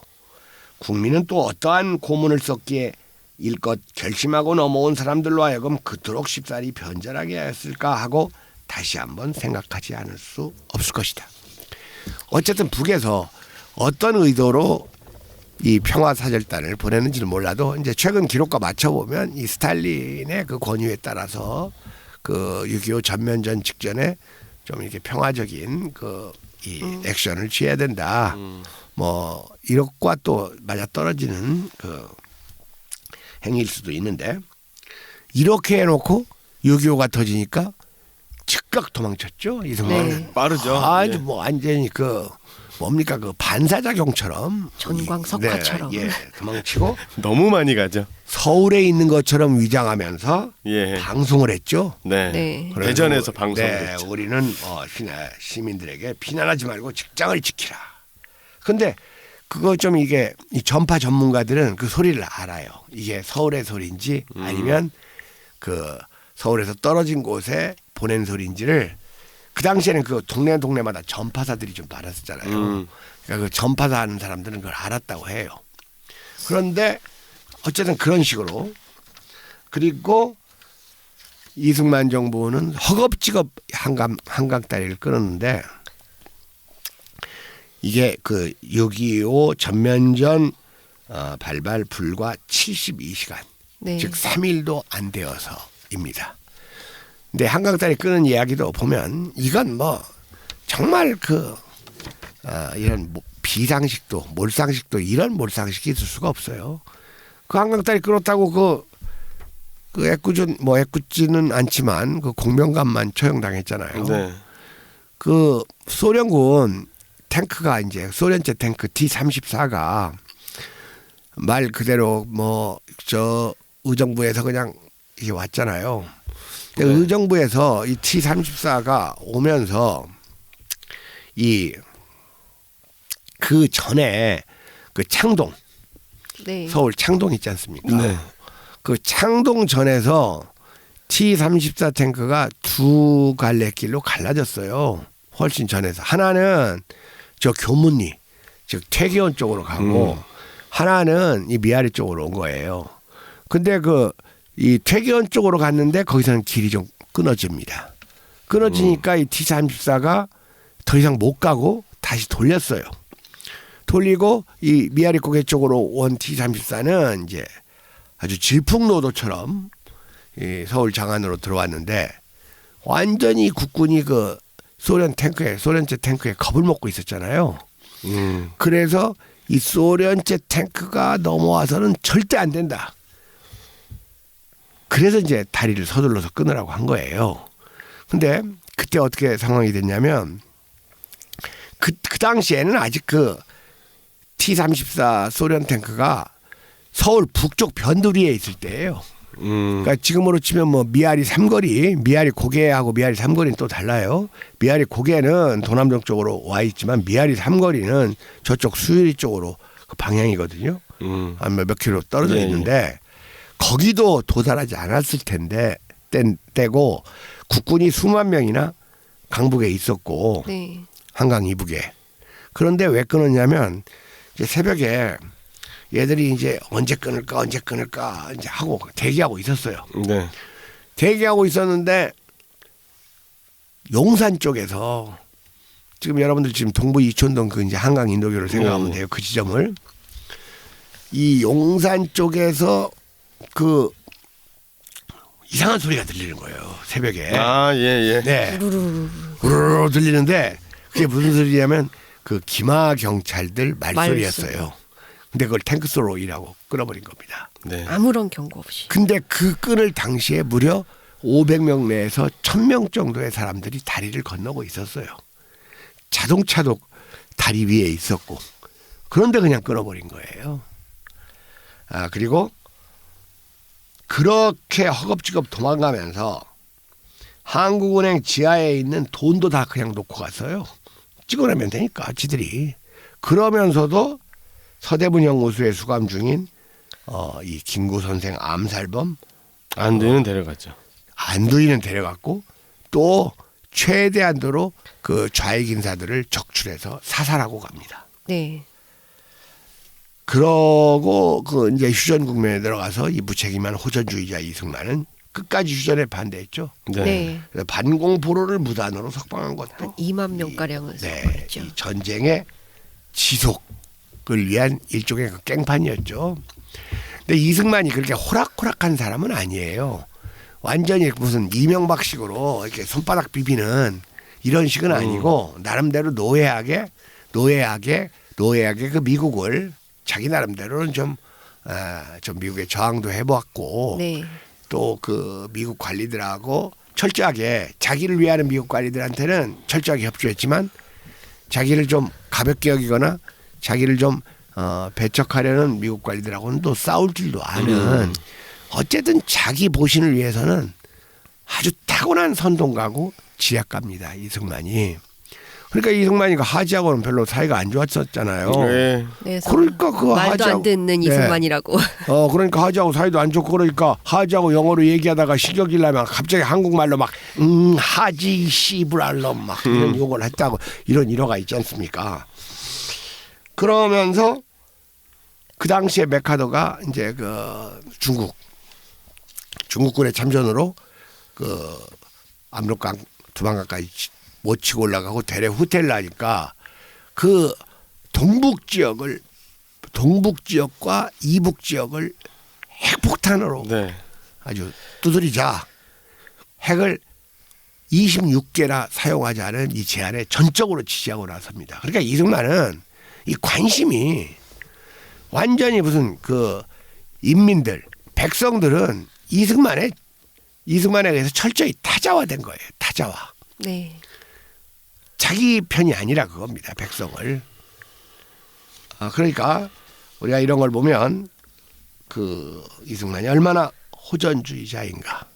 국민은 또 어떠한 고문을 썼기에 일껏 결심하고 넘어온 사람들로 하여금 그토록 쉽사리 변절하게 했을까 하고 다시 한번 생각하지 않을 수 없을 것이다. 어쨌든 북에서 어떤 의도로 이 평화사절단을 보내는지는 몰라도 이제 최근 기록과 맞춰보면 이 스탈린의 그 권유에 따라서 그 6.25 전면전 직전에 좀 이렇게 평화적인 그 이 액션을 취해야 된다. 뭐 이것과 또 맞아 떨어지는 그 행위일 수도 있는데 이렇게 해놓고 6.25가 터지니까 즉각 도망쳤죠 이승만은. 빠르죠. 아주 뭐 완전히 그 뭡니까 그 반사작용처럼 전광석화처럼. 네, 예, 도망치고 너무 많이 가죠. 서울에 있는 것처럼 위장하면서 예. 방송을 했죠. 네. 네. 그래서 대전에서 네, 방송됐죠. 우리는 시민들에게 비난하지 말고 직장을 지키라. 근데 그거 좀 이게 이 전파 전문가들은 그 소리를 알아요. 이게 서울의 소리인지 아니면 그 서울에서 떨어진 곳에 보낸 소리인지를 그 당시에는 그 동네마다 전파사들이 좀 많았었잖아요. 그러니까 그 전파사 하는 사람들은 그걸 알았다고 해요. 그런데 어쨌든 그런 식으로 그리고 이승만 정부는 허겁지겁 한강다리를 끊었는데 이게 그 6.25 전면전 발발 불과 72시간 네. 즉 3일도 안 되어서입니다. 근데 한강다리 끄는 이야기도 보면 이건 뭐 정말 이런 비상식도 몰상식도 이런 몰상식이 있을 수가 없어요. 그 한강다리 끊었다고 그 애꿎지는 않지만 그 공명감만 처형당했잖아요. 네. 그 소련군 탱크가 이제 소련제 탱크 T-34가 말 그대로 저 의정부에서 그냥 이게 왔잖아요. 근데 네. 의정부에서 이 T-34가 오면서 그 전에 그 창동 네. 서울 창동 있지 않습니까? 네. 그 창동 전에서 T-34 탱크가 두 갈래길로 갈라졌어요. 훨씬 전에서 하나는 저 교문리 즉 퇴계원 쪽으로 가고 하나는 이 미아리 쪽으로 온 거예요. 근데 이 퇴계원 쪽으로 갔는데 거기서는 길이 좀 끊어집니다. 끊어지니까 이 T-34가 더 이상 못 가고 다시 돌렸어요. 돌리고 이 미아리 고개 쪽으로 온 T-34는 이제 아주 질풍노도처럼 이 서울 장안으로 들어왔는데 완전히 국군이 그 소련제 탱크에 겁을 먹고 있었잖아요. 그래서 이 소련제 탱크가 넘어와서는 절대 안 된다. 그래서 이제 다리를 서둘러서 끊으라고 한 거예요. 근데 그때 어떻게 상황이 됐냐면 그 당시에는 아직 그 T-34 소련 탱크가 서울 북쪽 변두리에 있을 때예요. 그러니까 지금으로 치면 미아리 삼거리, 미아리 고개하고 미아리 삼거리는 또 달라요. 미아리 고개는 도남동 쪽으로 와 있지만 미아리 삼거리는 저쪽 수유리 쪽으로 그 방향이거든요. 한 몇 킬로 떨어져 있는데 거기도 도달하지 않았을 텐데 때고 국군이 수만 명이나 강북에 있었고 네. 한강 이북에. 그런데 왜 끊었냐면 이제 새벽에 얘들이 이제 언제 끊을까 이제 하고 대기하고 있었어요. 네. 대기하고 있었는데 용산 쪽에서 지금 여러분들 지금 동부 이촌동 그 이제 한강 인도교를 생각하면 돼요. 그 지점을 이 용산 쪽에서 그 이상한 소리가 들리는 거예요. 새벽에. 아, 예. 네. 우르르 들리는데 그게 무슨 소리냐면 그 기마 경찰들 말소리였어요. 근데 그걸 탱크소로이라고 끊어버린 겁니다. 네. 아무런 경고 없이. 근데 그 끊을 당시에 무려 500명 내에서 1000명 정도의 사람들이 다리를 건너고 있었어요. 자동차도 다리 위에 있었고 그런데 그냥 끊어버린 거예요. 그리고 그렇게 허겁지겁 도망가면서 한국은행 지하에 있는 돈도 다 그냥 놓고 갔어요. 찍어내면 되니까 지들이. 그러면서도 서대문 연구소에 수감 중인 이 김구 선생 암살범 안두이는 데려갔죠. 안두이는 데려갔고 또 최대한도로 그 좌익 인사들을 적출해서 사살하고 갑니다. 네. 그러고 그 이제 휴전 국면에 들어가서 이 무책임한 호전주의자 이승만은 끝까지 휴전에 반대했죠. 네. 그래서 반공포로를 무단으로 석방한 것도 한 2만 명 가량을 네, 석방했죠. 이 전쟁의 지속을 위한 일종의 그 깽판이었죠. 근데 이승만이 그렇게 호락호락한 사람은 아니에요. 완전히 무슨 이명박식으로 이렇게 손바닥 비비는 이런 식은 아니고 나름대로 노예하게 그 미국을 자기 나름대로는 좀 미국에 저항도 해보았고 네. 또 그 미국 관리들하고 철저하게 자기를 위하는 미국 관리들한테는 철저하게 협조했지만 자기를 좀 가볍게 여기거나 자기를 좀 배척하려는 미국 관리들하고는 또 싸울 줄도 아는 어쨌든 자기 보신을 위해서는 아주 타고난 선동가고 지략가입니다. 이승만이. 그러니까 이승만이가 하지하고는 별로 사이가 안 좋았었잖아요. 네. 네, 그러니까 그 말도 안 듣는 네. 이승만이라고. 그러니까 하지하고 사이도 안 좋고 그러니까 하지하고 영어로 얘기하다가 시적이려면 갑자기 한국말로 막 하지 씨브랄럼 막 이런 욕을 했다고 이런 일화가 있지 않습니까? 그러면서 그 당시에 메카더가 이제 그 중국군의 참전으로 그 압록강 두만강까지 못 치고 올라가고 대래 후퇴를 하니까 그 동북 지역과 이북 지역을 핵폭탄으로 네. 아주 두드리자 핵을 26개나 사용하자는 이 제안에 전적으로 지지하고 나섭니다. 그러니까 이승만은 이 관심이 완전히 무슨 그 인민들 백성들은 이승만에 의해서 철저히 타자화된 거예요. 타자화. 네. 자기 편이 아니라 그겁니다. 백성을. 그러니까 우리가 이런 걸 보면 그 이승만이 얼마나 호전주의자인가.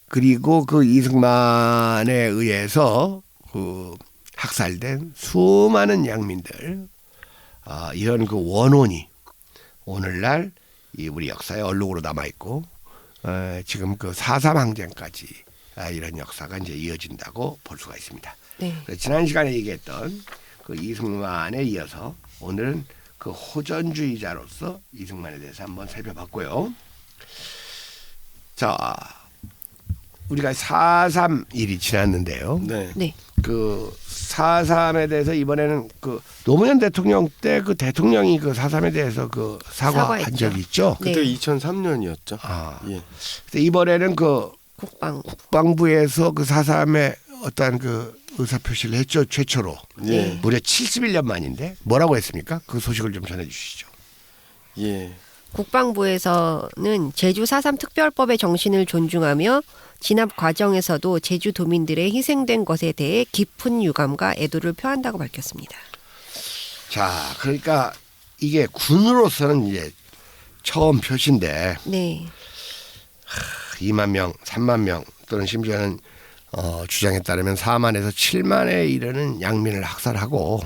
그리고 그 이승만에 의해서 그 학살된 수많은 양민들 이런 그 원혼이 오늘날 이 우리 역사의 얼룩으로 남아 있고 지금 그 4.3 항쟁까지 이런 역사가 이제 이어진다고 볼 수가 있습니다. 네. 지난 시간에 얘기했던 그 이승만에 이어서 오늘은 그 호전주의자로서 이승만에 대해서 한번 살펴봤고요. 자, 우리가 4.3 일이 지났는데요. 네. 네. 그 4.3에 대해서 이번에는 그 노무현 대통령 때 그 대통령이 그 4.3에 대해서 그 사과한 사과했죠. 적이 있죠. 네. 그때 2003년이었죠. 예. 예. 근데 이번에는 그 국방부에서 그 4.3에 어떤 그 의사 표시를 했죠. 최초로. 예. 무려 71년 만인데 뭐라고 했습니까? 그 소식을 좀 전해 주시죠. 예. 국방부에서는 제주 4.3 특별법의 정신을 존중하며 진압 과정에서도 제주도민들의 희생된 것에 대해 깊은 유감과 애도를 표한다고 밝혔습니다. 자, 그러니까 이게 군으로서는 이제 처음 표시인데 네. 2만 명, 3만 명 또는 심지어는 주장에 따르면 4만에서 7만에 이르는 양민을 학살하고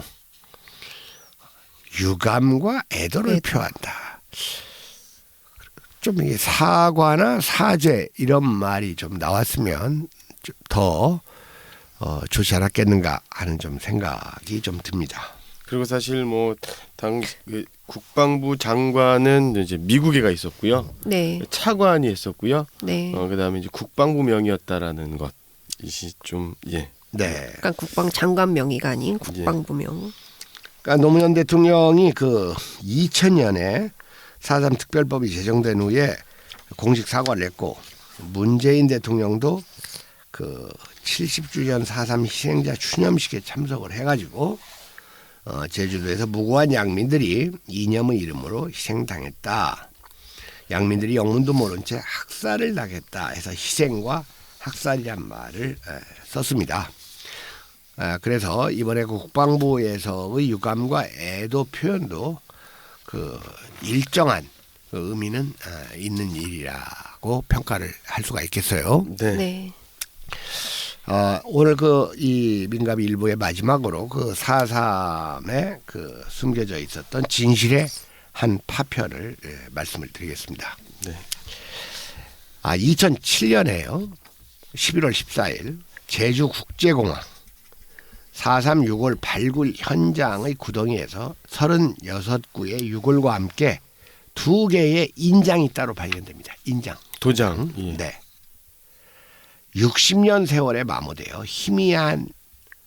유감과 애도를 네. 표한다. 좀 이게 사과나 사죄 이런 말이 좀 나왔으면 좀 더 좋지 않았겠는가 하는 좀 생각이 좀 듭니다. 그리고 사실 뭐 그 국방부 장관은 이제 미국에 가 있었고요. 네. 차관이 했었고요. 네. 그다음에 이제 국방부 명이었다라는 것이 좀 예. 네. 그러니까 국방장관 명의가 아닌 국방부 명. 그러니까 노무현 대통령이 그 2000년에 4.3 특별법이 제정된 후에 공식 사과를 했고 문재인 대통령도 그 70주년 4.3 희생자 추념식에 참석을 해가지고 제주도에서 무고한 양민들이 이념의 이름으로 희생당했다. 양민들이 영문도 모른 채 학살을 당했다 해서 희생과 학살이란 말을 썼습니다. 그래서 이번에 국방부에서의 유감과 애도 표현도 그 일정한 그 의미는 있는 일이라고 평가를 할 수가 있겠어요. 네. 네. 오늘 그 이 민갑 일부의 마지막으로 그 4.3에 그 숨겨져 있었던 진실의 한 파편을 말씀을 드리겠습니다. 네. 2007년에요. 11월 14일 제주국제공항 4.3 6월 발굴 현장의 구덩이에서 36구의 유골과 함께 2개의 인장이 따로 발견됩니다. 인장. 도장. 예. 네. 60년 세월에 마모되어 희미한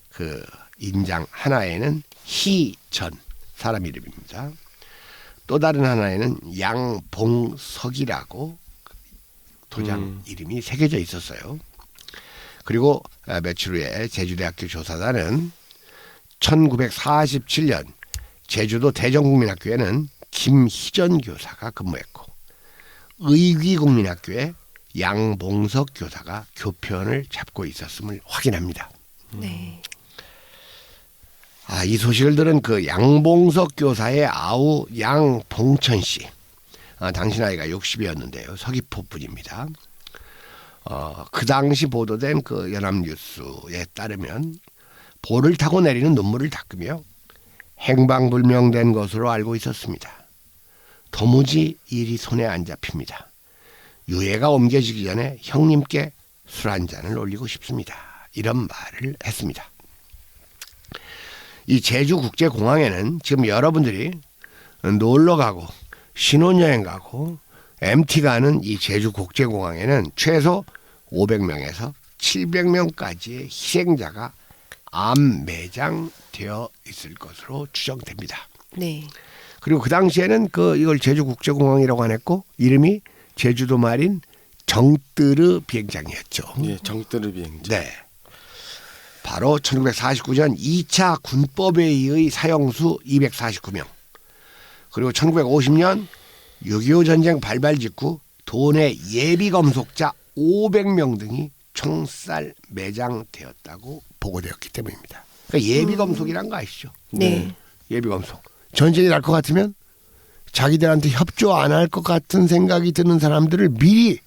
그 인장 하나에는 희전 사람 이름입니다. 또 다른 하나에는 양봉석이라고 도장 이름이 새겨져 있었어요. 그리고 며칠 후에 제주대학교 조사단은 1947년 제주도 대전국민학교에는 김희전 교사가 근무했고 의귀국민학교에 양봉석 교사가 교편을 잡고 있었음을 확인합니다. 네. 이 소식을 들은 그 양봉석 교사의 아우 양봉천 씨. 당시 나이가 60이었는데요. 서귀포 분입니다. 그 당시 보도된 그 연합뉴스에 따르면 볼을 타고 내리는 눈물을 닦으며 행방불명된 것으로 알고 있었습니다. 도무지 일이 손에 안 잡힙니다. 유해가 옮겨지기 전에 형님께 술 한 잔을 올리고 싶습니다. 이런 말을 했습니다. 이 제주국제공항에는 지금 여러분들이 놀러 가고 신혼여행 가고 MT 가는 이 제주국제공항에는 최소 500명에서 700명까지의 희생자가 암매장되어 있을 것으로 추정됩니다. 네. 그리고 그 당시에는 이걸 제주국제공항이라고 안 했고 이름이 제주도 말인 정뜨르 비행장이었죠. 예, 정뜨르 비행장. 네. 바로 1949년 2차 군법에 의의 사형수 249명. 그리고 1950년 6.25 전쟁 발발 직후 도내 예비 검속자 500명 등이 총살 매장되었다고 보고되었기 때문입니다. 그러니까 예비 검속이란 거 아시죠? 네. 예비 검속. 전쟁이 날 것 같으면 자기들한테 협조 안 할 것 같은 생각이 드는 사람들을 미리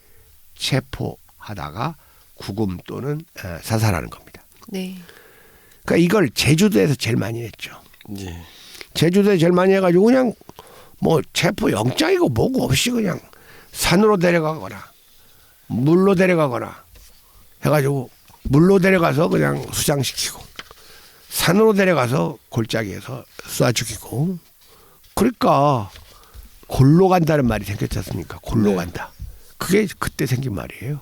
체포하다가 구금 또는 사살하는 겁니다. 네. 그러니까 이걸 제주도에서 제일 많이 했죠. 예. 제주도에 제일 많이 해가지고 그냥 뭐 체포 영장이고 뭐고 없이 그냥 산으로 데려가거나 물로 데려가거나 해가지고 물로 데려가서 그냥 수장시키고 산으로 데려가서 골짜기에서 쏴 죽이고 그러니까 골로 간다는 말이 생겼지 않습니까? 골로 네. 간다. 그게 그때 생긴 말이에요.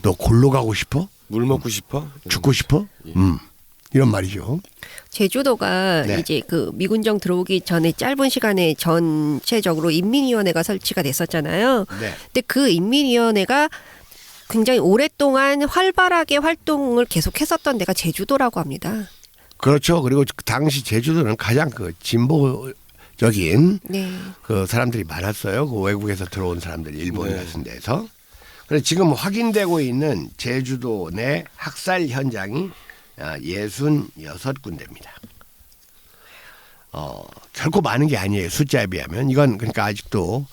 너 골로 가고 싶어? 물 먹고 싶어? 죽고 싶어? 예. 이런 말이죠. 제주도가 네. 이제 그 미군정 들어오기 전에 짧은 시간에 전체적으로 인민위원회가 설치가 됐었잖아요. 네. 근데 그 인민위원회가 굉장히 오랫동안 활발하게 활동을 계속했었던 데가 제주도라고 합니다. 그렇죠. 그리고 그 당시 제주도는 가장 그 진보적인 네. 그 사람들이 많았어요. 그 외국에서 들어온 사람들 일본 네. 같은 데서. 그래서 지금 확인되고 있는 제주도 내 학살 현장이 66군데입니다. 결코 많은 게 아니에요. 숫자에 비하면. 이건 그러니까 아직도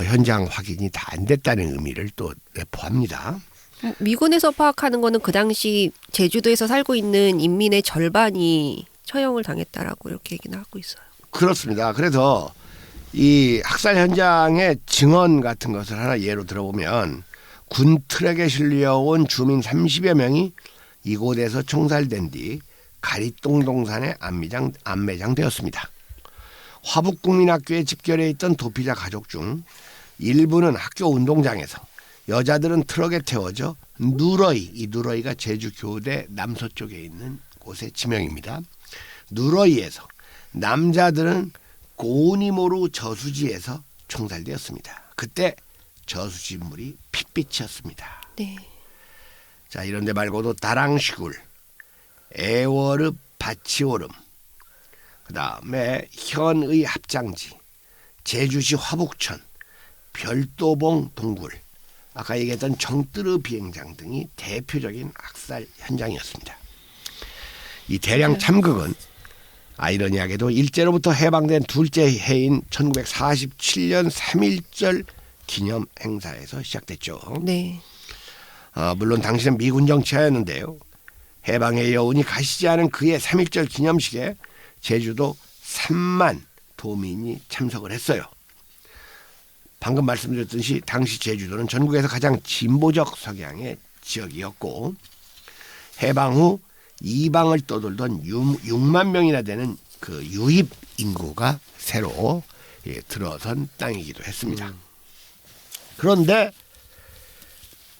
현장 확인이 다 안 됐다는 의미를 또 내포합니다. 미군에서 파악하는 거는 그 당시 제주도에서 살고 있는 인민의 절반이 처형을 당했다라고 이렇게 얘기는 하고 있어요. 그렇습니다. 그래서 이 학살 현장의 증언 같은 것을 하나 예로 들어보면 군 트럭에 실려온 주민 30여 명이 이곳에서 총살된 뒤 가리똥 동산에 안매장되었습니다. 화북국민학교에 집결해 있던 도피자 가족 중 일부는 학교 운동장에서, 여자들은 트럭에 태워져 누러이, 이 누러이가 제주 교대 남서쪽에 있는 곳의 지명입니다. 누러이에서, 남자들은 고니모루 저수지에서 총살되었습니다. 그때 저수지 물이 핏빛이었습니다. 네. 자, 이런 데 말고도 다랑시굴, 애월읍 바치오름, 그다음에 현의 합장지, 제주시 화북천, 별도봉 동굴, 아까 얘기했던 정뜨르 비행장 등이 대표적인 학살 현장이었습니다. 이 대량 참극은 아이러니하게도 일제로부터 해방된 둘째 해인 1947년 3.1절 기념 행사에서 시작됐죠. 네. 물론 당시는 미군 정치하였는데요. 해방의 여운이 가시지 않은 그의 3.1절 기념식에 제주도 3만 도민이 참석을 했어요. 방금 말씀드렸듯이 당시 제주도는 전국에서 가장 진보적 성향의 지역이었고 해방 후 이방을 떠돌던 6만 명이나 되는 그 유입 인구가 새로 들어선 땅이기도 했습니다. 그런데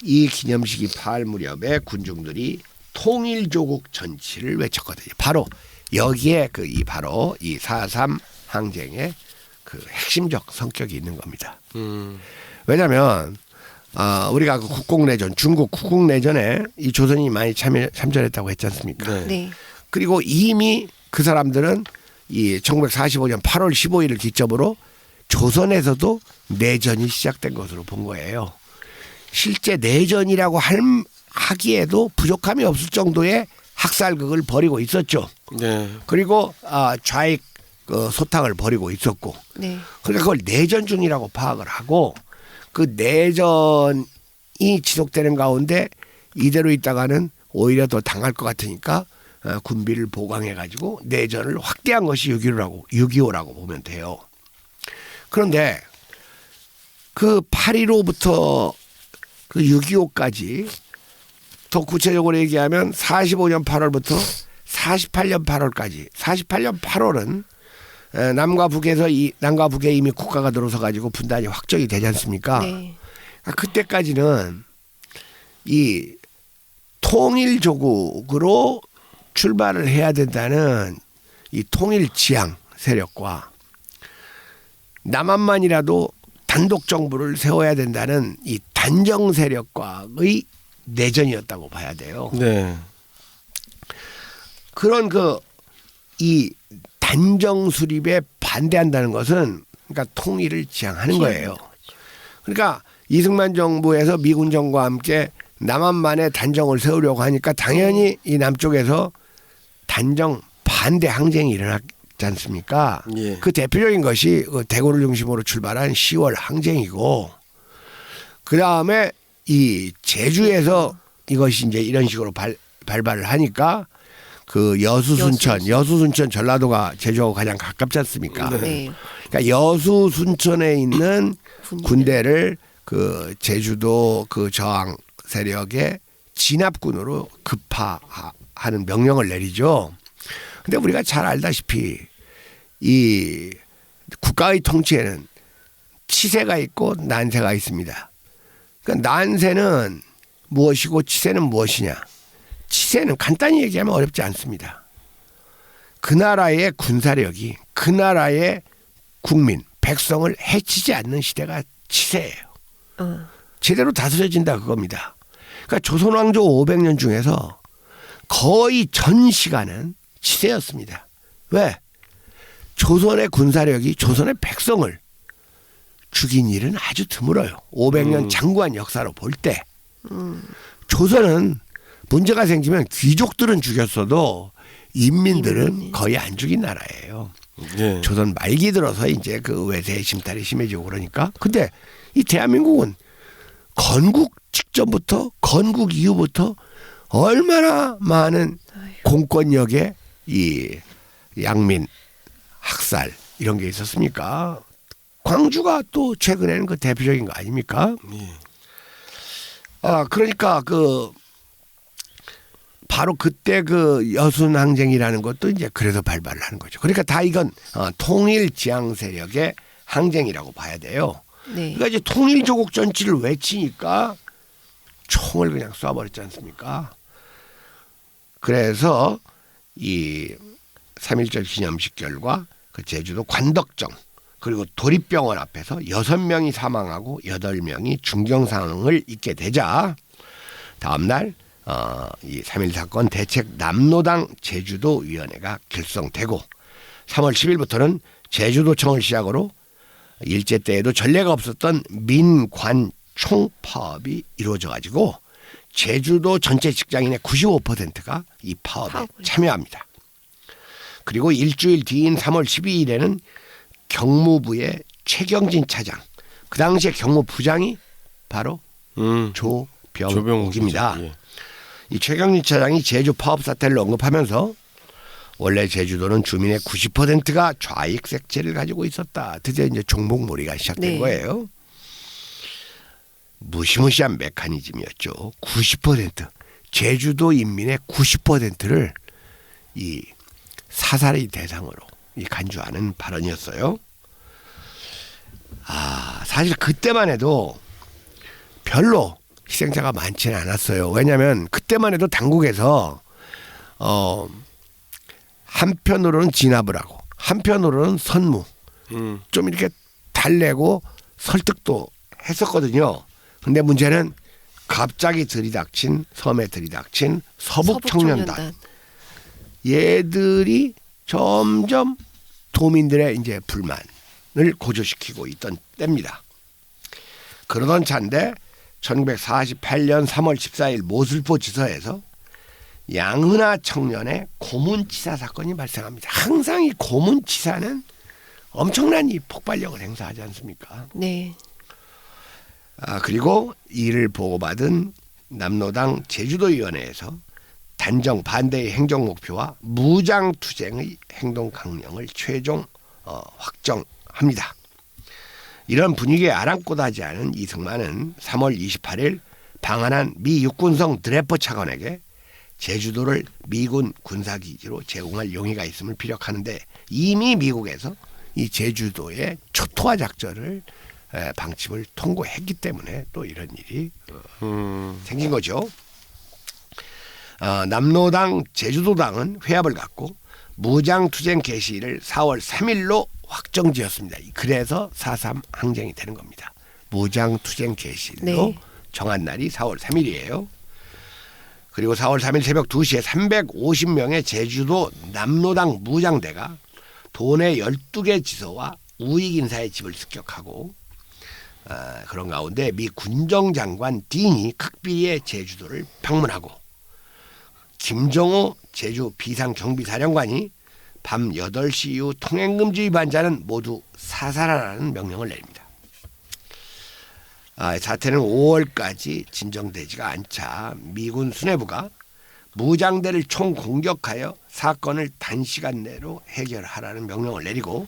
이 기념식이 파할 무렵에 군중들이 통일조국 전치를 외쳤거든요. 바로 여기에 바로 이 4.3 항쟁의 그 핵심적 성격이 있는 겁니다. 왜냐하면 우리가 그 국공내전, 중국 국공내전에 이 조선이 많이 참전했다고 했지 않습니까? 네. 네. 그리고 이미 그 사람들은 이 1945년 8월 15일을 기점으로 조선에서도 내전이 시작된 것으로 본 거예요. 실제 내전이라고 하기에도 부족함이 없을 정도의 학살극을 벌이고 있었죠. 네. 그리고 좌익 소탕을 벌이고 있었고. 네. 그러니까 그걸 내전 중이라고 파악을 하고 그 내전이 지속되는 가운데 이대로 있다가는 오히려 더 당할 것 같으니까 군비를 보강해가지고 내전을 확대한 것이 6.25라고 보면 돼요. 그런데 그 8.15부터 그 6.25까지 더 구체적으로 얘기하면 45년 8월부터 48년 8월까지 48년 8월은 남과 북에 이미 국가가 들어서 가지고 분단이 확정이 되지 않습니까? 네. 그때까지는 이 통일조국으로 출발을 해야 된다는 이 통일지향 세력과 남한만이라도 단독 정부를 세워야 된다는 이 단정 세력과의 내전이었다고 봐야 돼요. 네. 그런 이 단정 수립에 반대한다는 것은 그러니까 통일을 지향하는 거예요. 그러니까 이승만 정부에서 미군 정부와 함께 남한만의 단정을 세우려고 하니까 당연히 이 남쪽에서 단정 반대 항쟁이 일어났지 않습니까? 예. 그 대표적인 것이 대구를 중심으로 출발한 10월 항쟁이고 그 다음에 이 제주에서 이것이 이제 이런 식으로 발발을 하니까 그 여수순천 전라도가 제주하고 가장 가깝지 않습니까? 네. 그러니까 여수순천에 있는 군대를 그 제주도 그 저항 세력의 진압군으로 급파하는 명령을 내리죠. 근데 우리가 잘 알다시피 이 국가의 통치에는 치세가 있고 난세가 있습니다. 그러니까 난세는 무엇이고 치세는 무엇이냐? 치세는 간단히 얘기하면 어렵지 않습니다. 그 나라의 군사력이 그 나라의 국민, 백성을 해치지 않는 시대가 치세예요. 제대로 다스려진다 그겁니다. 그러니까 조선왕조 500년 중에서 거의 전 시간은 치세였습니다. 왜? 조선의 군사력이 조선의 백성을 죽인 일은 아주 드물어요. 500년 장구한 역사로 볼 때 조선은 문제가 생기면 귀족들은 죽였어도 인민들은 거의 안 죽인 나라예요. 네. 조선 말기 들어서 이제 그 외세의 침탈이 심해지고 그러니까. 근데 이 대한민국은 건국 직전부터 건국 이후부터 얼마나 많은 공권력의 이 양민 학살 이런 게 있었습니까? 광주가 또 최근에는 그 대표적인 거 아닙니까? 예. 그러니까 바로 그때 그 여순항쟁이라는 것도 이제 그래서 발발을 하는 거죠. 그러니까 다 이건 통일 지향 세력의 항쟁이라고 봐야 돼요. 네. 그러니까 이제 통일조국 전치를 외치니까 총을 그냥 쏴버렸지 않습니까? 그래서 이 3.1절 기념식 결과 그 제주도 관덕정 그리고 도립병원 앞에서 6명이 사망하고 8명이 중경상을 입게 되자 다음날 이 3.1 사건 대책 남로당 제주도위원회가 결성되고 3월 10일부터는 제주도청을 시작으로 일제 때에도 전례가 없었던 민관 총파업이 이루어져 가지고 제주도 전체 직장인의 95%가 이 파업에 참여합니다. 그리고 일주일 뒤인 3월 12일에는 경무부의 최경진 차장, 그 당시에 경무부장이 바로 조병욱입니다. 예. 이 최경진 차장이 제주 파업 사태를 언급하면서 원래 제주도는 주민의 90%가 좌익 색채를 가지고 있었다. 드디어 이제 종북몰이가 시작된 네. 거예요. 무시무시한 메커니즘이었죠. 90% 제주도 인민의 90%를 이 사살의 대상으로 이 간주하는 발언이었어요. 사실 그때만 해도 별로 희생자가 많지는 않았어요. 왜냐하면 그때만 해도 당국에서 한편으로는 진압을 하고 한편으로는 선무 좀 이렇게 달래고 설득도 했었거든요. 근데 문제는 갑자기 섬에 들이닥친 서북청년단. 얘들이 점점 도민들의 이제 불만을 고조시키고 있던 때입니다. 그러던 차인데 1948년 3월 14일 모슬포 지서에서 양흔아 청년의 고문치사 사건이 발생합니다. 항상 이 고문치사는 엄청난 이 폭발력을 행사하지 않습니까? 네. 그리고 이를 보고받은 남로당 제주도위원회에서 단정 반대의 행정 목표와 무장투쟁의 행동 강령을 최종 확정합니다. 이런 분위기에 아랑곳하지 않은 이승만은 3월 28일 방한한 미 육군성 드래퍼 차관에게 제주도를 미군 군사기지로 제공할 용의가 있음을 피력하는데 이미 미국에서 이 제주도의 초토화 작전을 방침을 통고했기 때문에 또 이런 일이 생긴 거죠. 남로당 제주도당은 회합을 갖고 무장투쟁 개시를 4월 3일로 확정지었습니다. 그래서 4.3 항쟁이 되는 겁니다. 무장투쟁 개시로 네. 정한 날이 4월 3일이에요. 그리고 4월 3일 새벽 2시에 350명의 제주도 남로당 무장대가 도내 12개 지소와 우익인사의 집을 습격하고 그런 가운데 미 군정장관 딘이 극비리의 제주도를 방문하고 김정호 제주 비상경비사령관이 밤 8시 이후 통행금지 위반자는 모두 사살하라는 명령을 내립니다. 사태는 5월까지 진정되지가 않자 미군 수뇌부가 무장대를 총공격하여 사건을 단시간 내로 해결하라는 명령을 내리고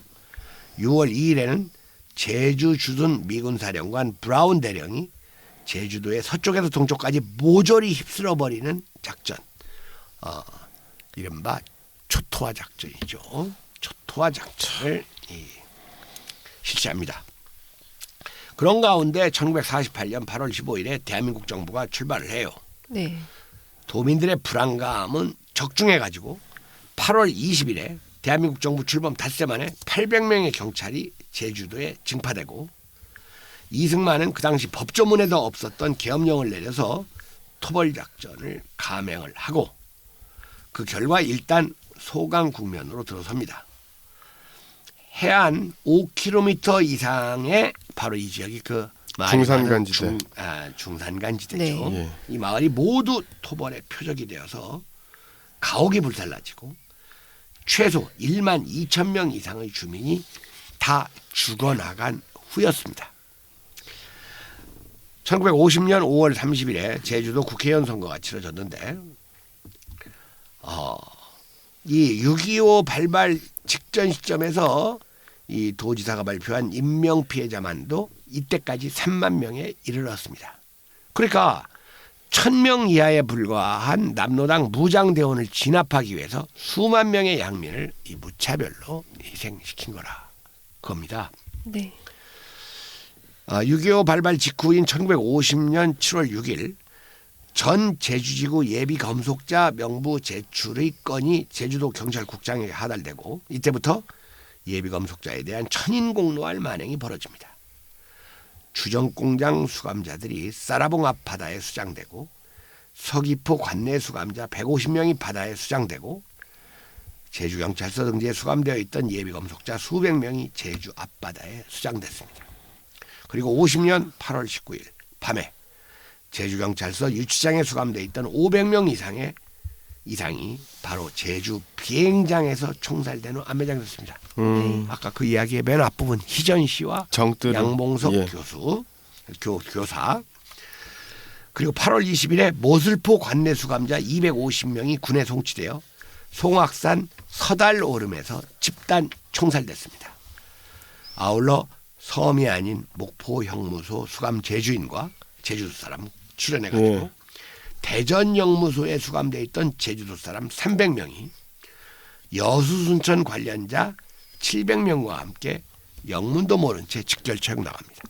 6월 2일에는 제주 주둔 미군 사령관 브라운 대령이 제주도의 서쪽에서 동쪽까지 모조리 휩쓸어버리는 작전, 이른바 초토화 작전이죠. 초토화 작전을 실시합니다. 그런 가운데 1948년 8월 15일에 대한민국 정부가 출발을 해요. 네. 도민들의 불안감은 적중해가지고 8월 20일에 대한민국 정부 출범 닷새 만에 800명의 경찰이 제주도에 증파되고 이승만은 그 당시 법조문에도 없었던 계엄령을 내려서 토벌작전을 감행을 하고 그 결과 일단 소강 국면으로 들어섭니다. 해안 5km 이상의 바로 이 지역이 그 중산간지대. 중산간지대죠. 네. 이 마을이 모두 토벌의 표적이 되어서 가옥이 불살라지고 최소 1만 2천 명 이상의 주민이 다 죽어나간 후였습니다. 1950년 5월 30일에 제주도 국회의원 선거가 치러졌는데 이 6.25 발발 직전 시점에서 이 도지사가 발표한 인명피해자만도 이때까지 3만 명에 이르렀습니다. 그러니까 1,000명 이하에 불과한 남로당 무장대원을 진압하기 위해서 수만 명의 양민을 이 무차별로 희생시킨 거라 겁니다. 네. 6.25 발발 직후인 1950년 7월 6일 전 제주지구 예비 검속자 명부 제출의 건이 제주도 경찰국장에게 하달되고 이때부터 예비 검속자에 대한 천인공노할 만행이 벌어집니다. 주정공장 수감자들이 사라봉 앞 바다에 수장되고 서귀포 관내 수감자 150명이 바다에 수장되고 제주경찰서 등지에 수감되어 있던 예비 검속자 수백 명이 제주 앞바다에 수장됐습니다. 그리고 50년 8월 19일 밤에 제주경찰서 유치장에 수감되어 있던 500명 이상이 바로 제주 비행장에서 총살된 후 안매장됐습니다. 아까 그 이야기의 맨 앞부분 희전 씨와 정ጥ르. 양봉석 교사 그리고 8월 20일에 모슬포 관내 수감자 250명이 군에 송치되어 송악산 서달 오름에서 집단 총살됐습니다. 아울러 섬이 아닌 목포 형무소 수감 제주인과 제주도 사람 출연해가지고 대전 영무소에 수감되어 있던 제주도 사람 300명이 여수순천 관련자 700명과 함께 영문도 모른 채 직결처형 나갑니다.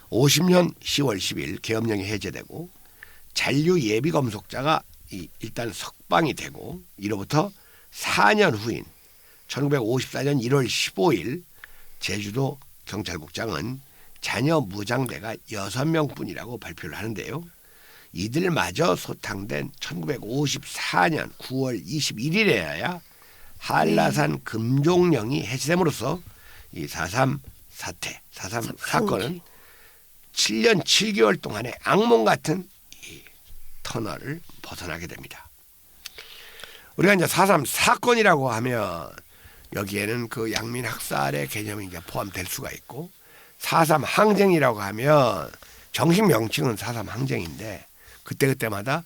50년 10월 10일 계엄령이 해제되고 잔류 예비검속자가 일단 석방이 되고 이로부터 4년 후인 1954년 1월 15일 제주도 경찰국장은 자녀 무장대가 6명뿐이라고 발표를 하는데요. 이들마저 소탕된 1954년 9월 21일에야 한라산 금종령이 해제됨으로써 이 4.3 사건은 7년 7개월 동안의 악몽 같은 이 터널을 벗어나게 됩니다. 우리가 이제 4.3 사건이라고 하면 여기에는 그 양민 학살의 개념이 이제 포함될 수가 있고 4.3 항쟁이라고 하면 정식 명칭은 4.3 항쟁인데 그때마다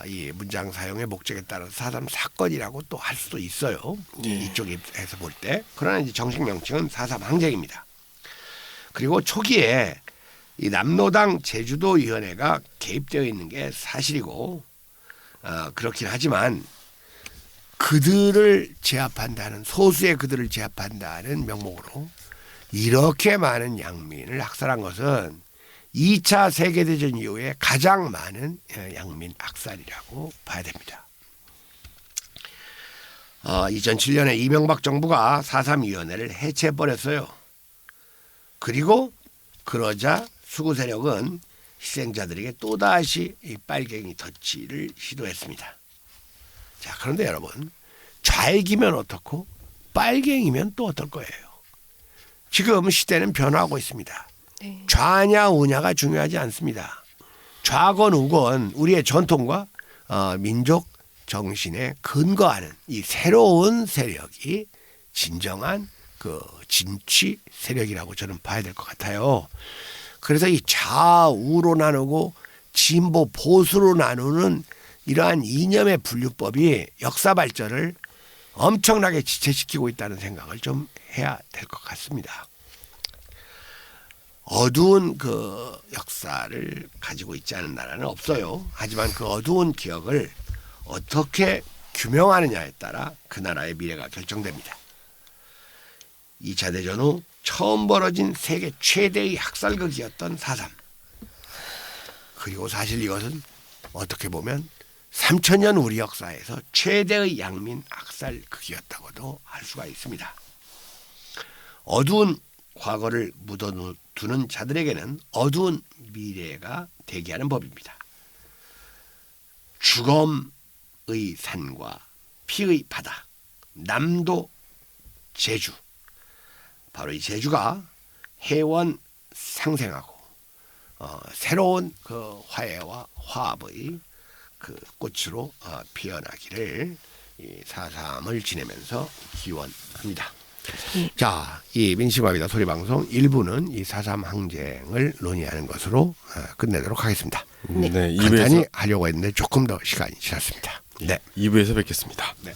이 문장 사용의 목적에 따라서 4.3 사건이라고 또 할 수도 있어요. 이쪽에서 볼 때. 그러나 이제 정식 명칭은 4.3 항쟁입니다. 그리고 초기에 이 남로당 제주도위원회가 개입되어 있는 게 사실이고 그렇긴 하지만 그들을 제압한다는 소수의 그들을 제압한다는 명목으로 이렇게 많은 양민을 학살한 것은 2차 세계대전 이후에 가장 많은 양민 학살이라고 봐야 됩니다. 2007년에 이명박 정부가 4.3위원회를 해체해버렸어요. 그리고 그러자 수구 세력은 희생자들에게 또다시 이 빨갱이 덧치를 시도했습니다. 자, 그런데 여러분 좌익이면 어떻고 빨갱이면 또 어떨 거예요. 지금 시대는 변화하고 있습니다. 네. 좌냐 우냐가 중요하지 않습니다. 좌건 우건 우리의 전통과 민족 정신에 근거하는 이 새로운 세력이 진정한 그 진취 세력이라고 저는 봐야 될 것 같아요. 그래서 이 좌우로 나누고 진보 보수로 나누는 이러한 이념의 분류법이 역사 발전을 엄청나게 지체시키고 있다는 생각을 좀 해야 될 것 같습니다. 어두운 그 역사를 가지고 있지 않은 나라는 없어요. 하지만 그 어두운 기억을 어떻게 규명하느냐에 따라 그 나라의 미래가 결정됩니다. 2차 대전 후 처음 벌어진 세계 최대의 학살극이었던 4.3. 그리고 사실 이것은 어떻게 보면 3,000년 우리 역사에서 최대의 양민 학살극이었다고도 할 수가 있습니다. 어두운 과거를 묻어두는 자들에게는 어두운 미래가 대기하는 법입니다. 주검의 산과 피의 바다, 남도 제주. 바로 이 제주가 해원 상생하고 새로운 그 화해와 화합의 그 꽃으로 피어나기를 이 4.3을 지내면서 기원합니다. 자, 이 민심합의다 소리방송 1부는 이 4.3 항쟁을 논의하는 것으로 끝내도록 하겠습니다. 네, 간단히 하려고 했는데 조금 더 시간이 지났습니다. 네, 2부에서 뵙겠습니다. 네.